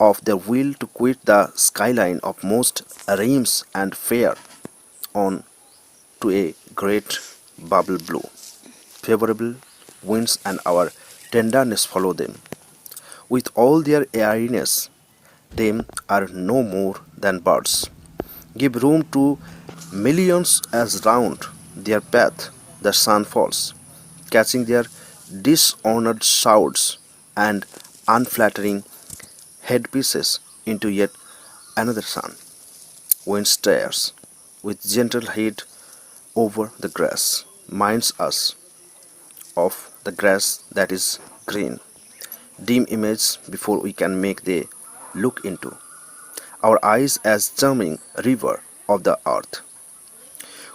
of their will to quit the skyline of most rims and fare on to a great bubble blue. Favorable winds and our tenderness follow them. With all their airiness, them are no more than birds. Give room to millions as round their path the sun falls, catching their dishonored shouts and unflattering headpieces into yet another sun. Wind stares with gentle head over the grass, minds us of the grass that is green, dim image before we can make the look into our eyes as charming river of the earth,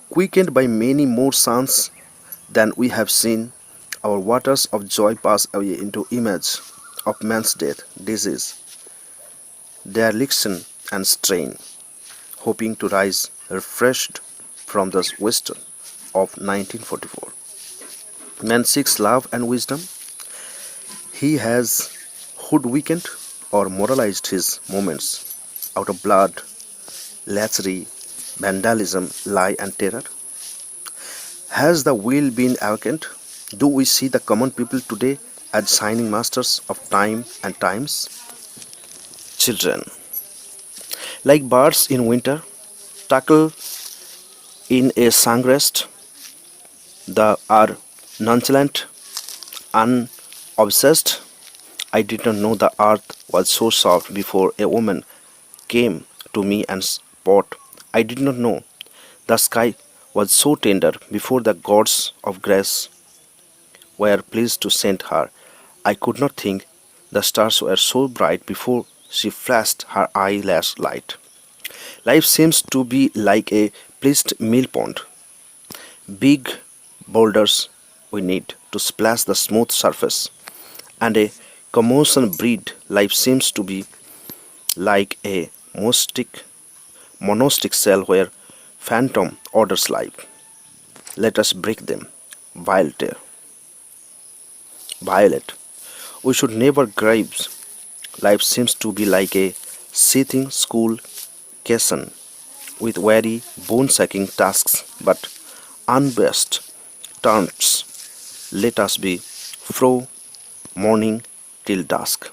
quickened by many more suns than we have seen. Our waters of joy pass away into image of man's death, disease, dereliction, and strain, hoping to rise refreshed from the western of 1944. Man seeks love and wisdom. He has hoodwinked or moralized his moments out of blood, lechery, vandalism, lie, and terror. Has the will been awakened? Do we see the common people today as shining masters of time and times. Children, like birds in winter, tuckle in a sunrest, they are nonchalant, unobsessed. I did not know the earth was so soft before a woman came to me and spot. I did not know the sky was so tender before the gods of grace were pleased to send her. I could not think the stars were so bright before she flashed her eyelash light. Life seems to be like a pleased mill pond. Big boulders we need to splash the smooth surface, and a commotion breed. Life seems to be like a monastic cell where phantom orders life. Let us break them. Violet. Violet. We should never grasp. Life seems to be like a seething school caisson with weary, bone-sacking tasks, but unbest turns. Let us be fro morning till dusk.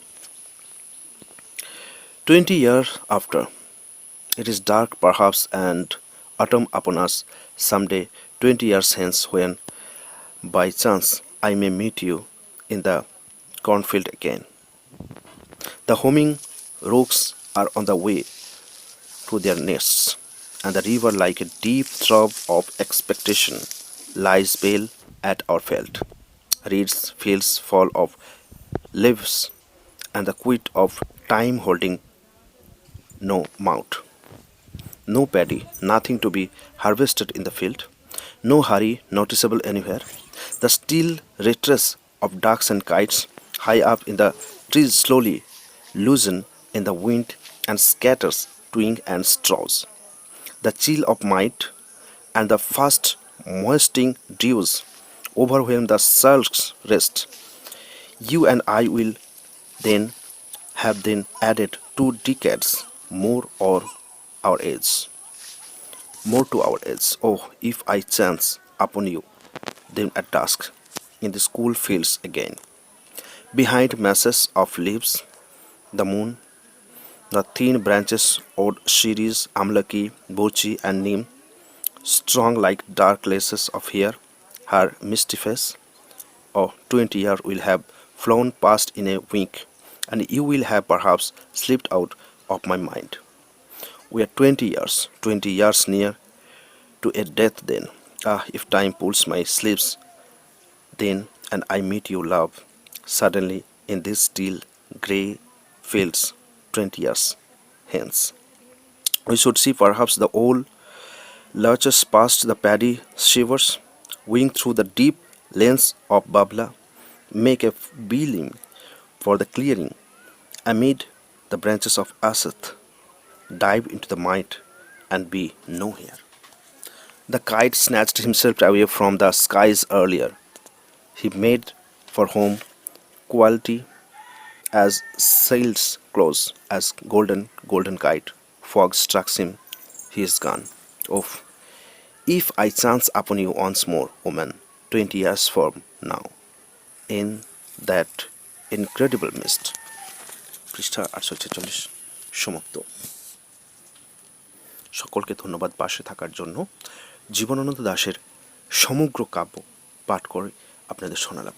20 years after, it is dark perhaps and autumn upon us someday, 20 years hence, when by chance I may meet you in the cornfield again. The homing rooks are on the way to their nests, and the river, like a deep throb of expectation, lies pale at our felt. Reeds fields full of leaves, and the quit of time holding no mouth. No paddy, nothing to be harvested in the field, no hurry noticeable anywhere. The still retrace of ducks and kites high up in the trees slowly loosen in the wind and scatters twig and straws. The chill of might and the fast moistening dews overwhelm the sulks rest. You and I will then have then added 2 decades our age, more to our age. Oh, if I chance upon you, then at dusk, in the school fields again, behind masses of leaves, the moon, the thin branches of shiris, amlaki, bochi, and neem, strong like dark laces of hair, her misty face. Oh, 20 years will have flown past in a wink, and you will have perhaps slipped out of my mind. We are 20 years near to a death then. Ah, if time pulls my sleeves then and I meet you, love, suddenly in these still grey fields 20 years hence. We should see perhaps the old lurches past the paddy shivers, wing through the deep lanes of Babla, make a beeline for the clearing, amid the branches of Asat, dive into the might and be no here. The kite snatched himself away from the skies earlier. He made for home quality as sails close as golden kite. Fog struck him, he is gone. Oh, if I chance upon you once more, woman, 20 years from now, in that incredible mist. পৃষ্ঠা 846 সমাপ্ত। সকলকে ধন্যবাদ পাশে থাকার জন্য। জীবনানন্দ দাশের সমগ্র কাব্য পাঠ করে আপনাদের শোনালাম।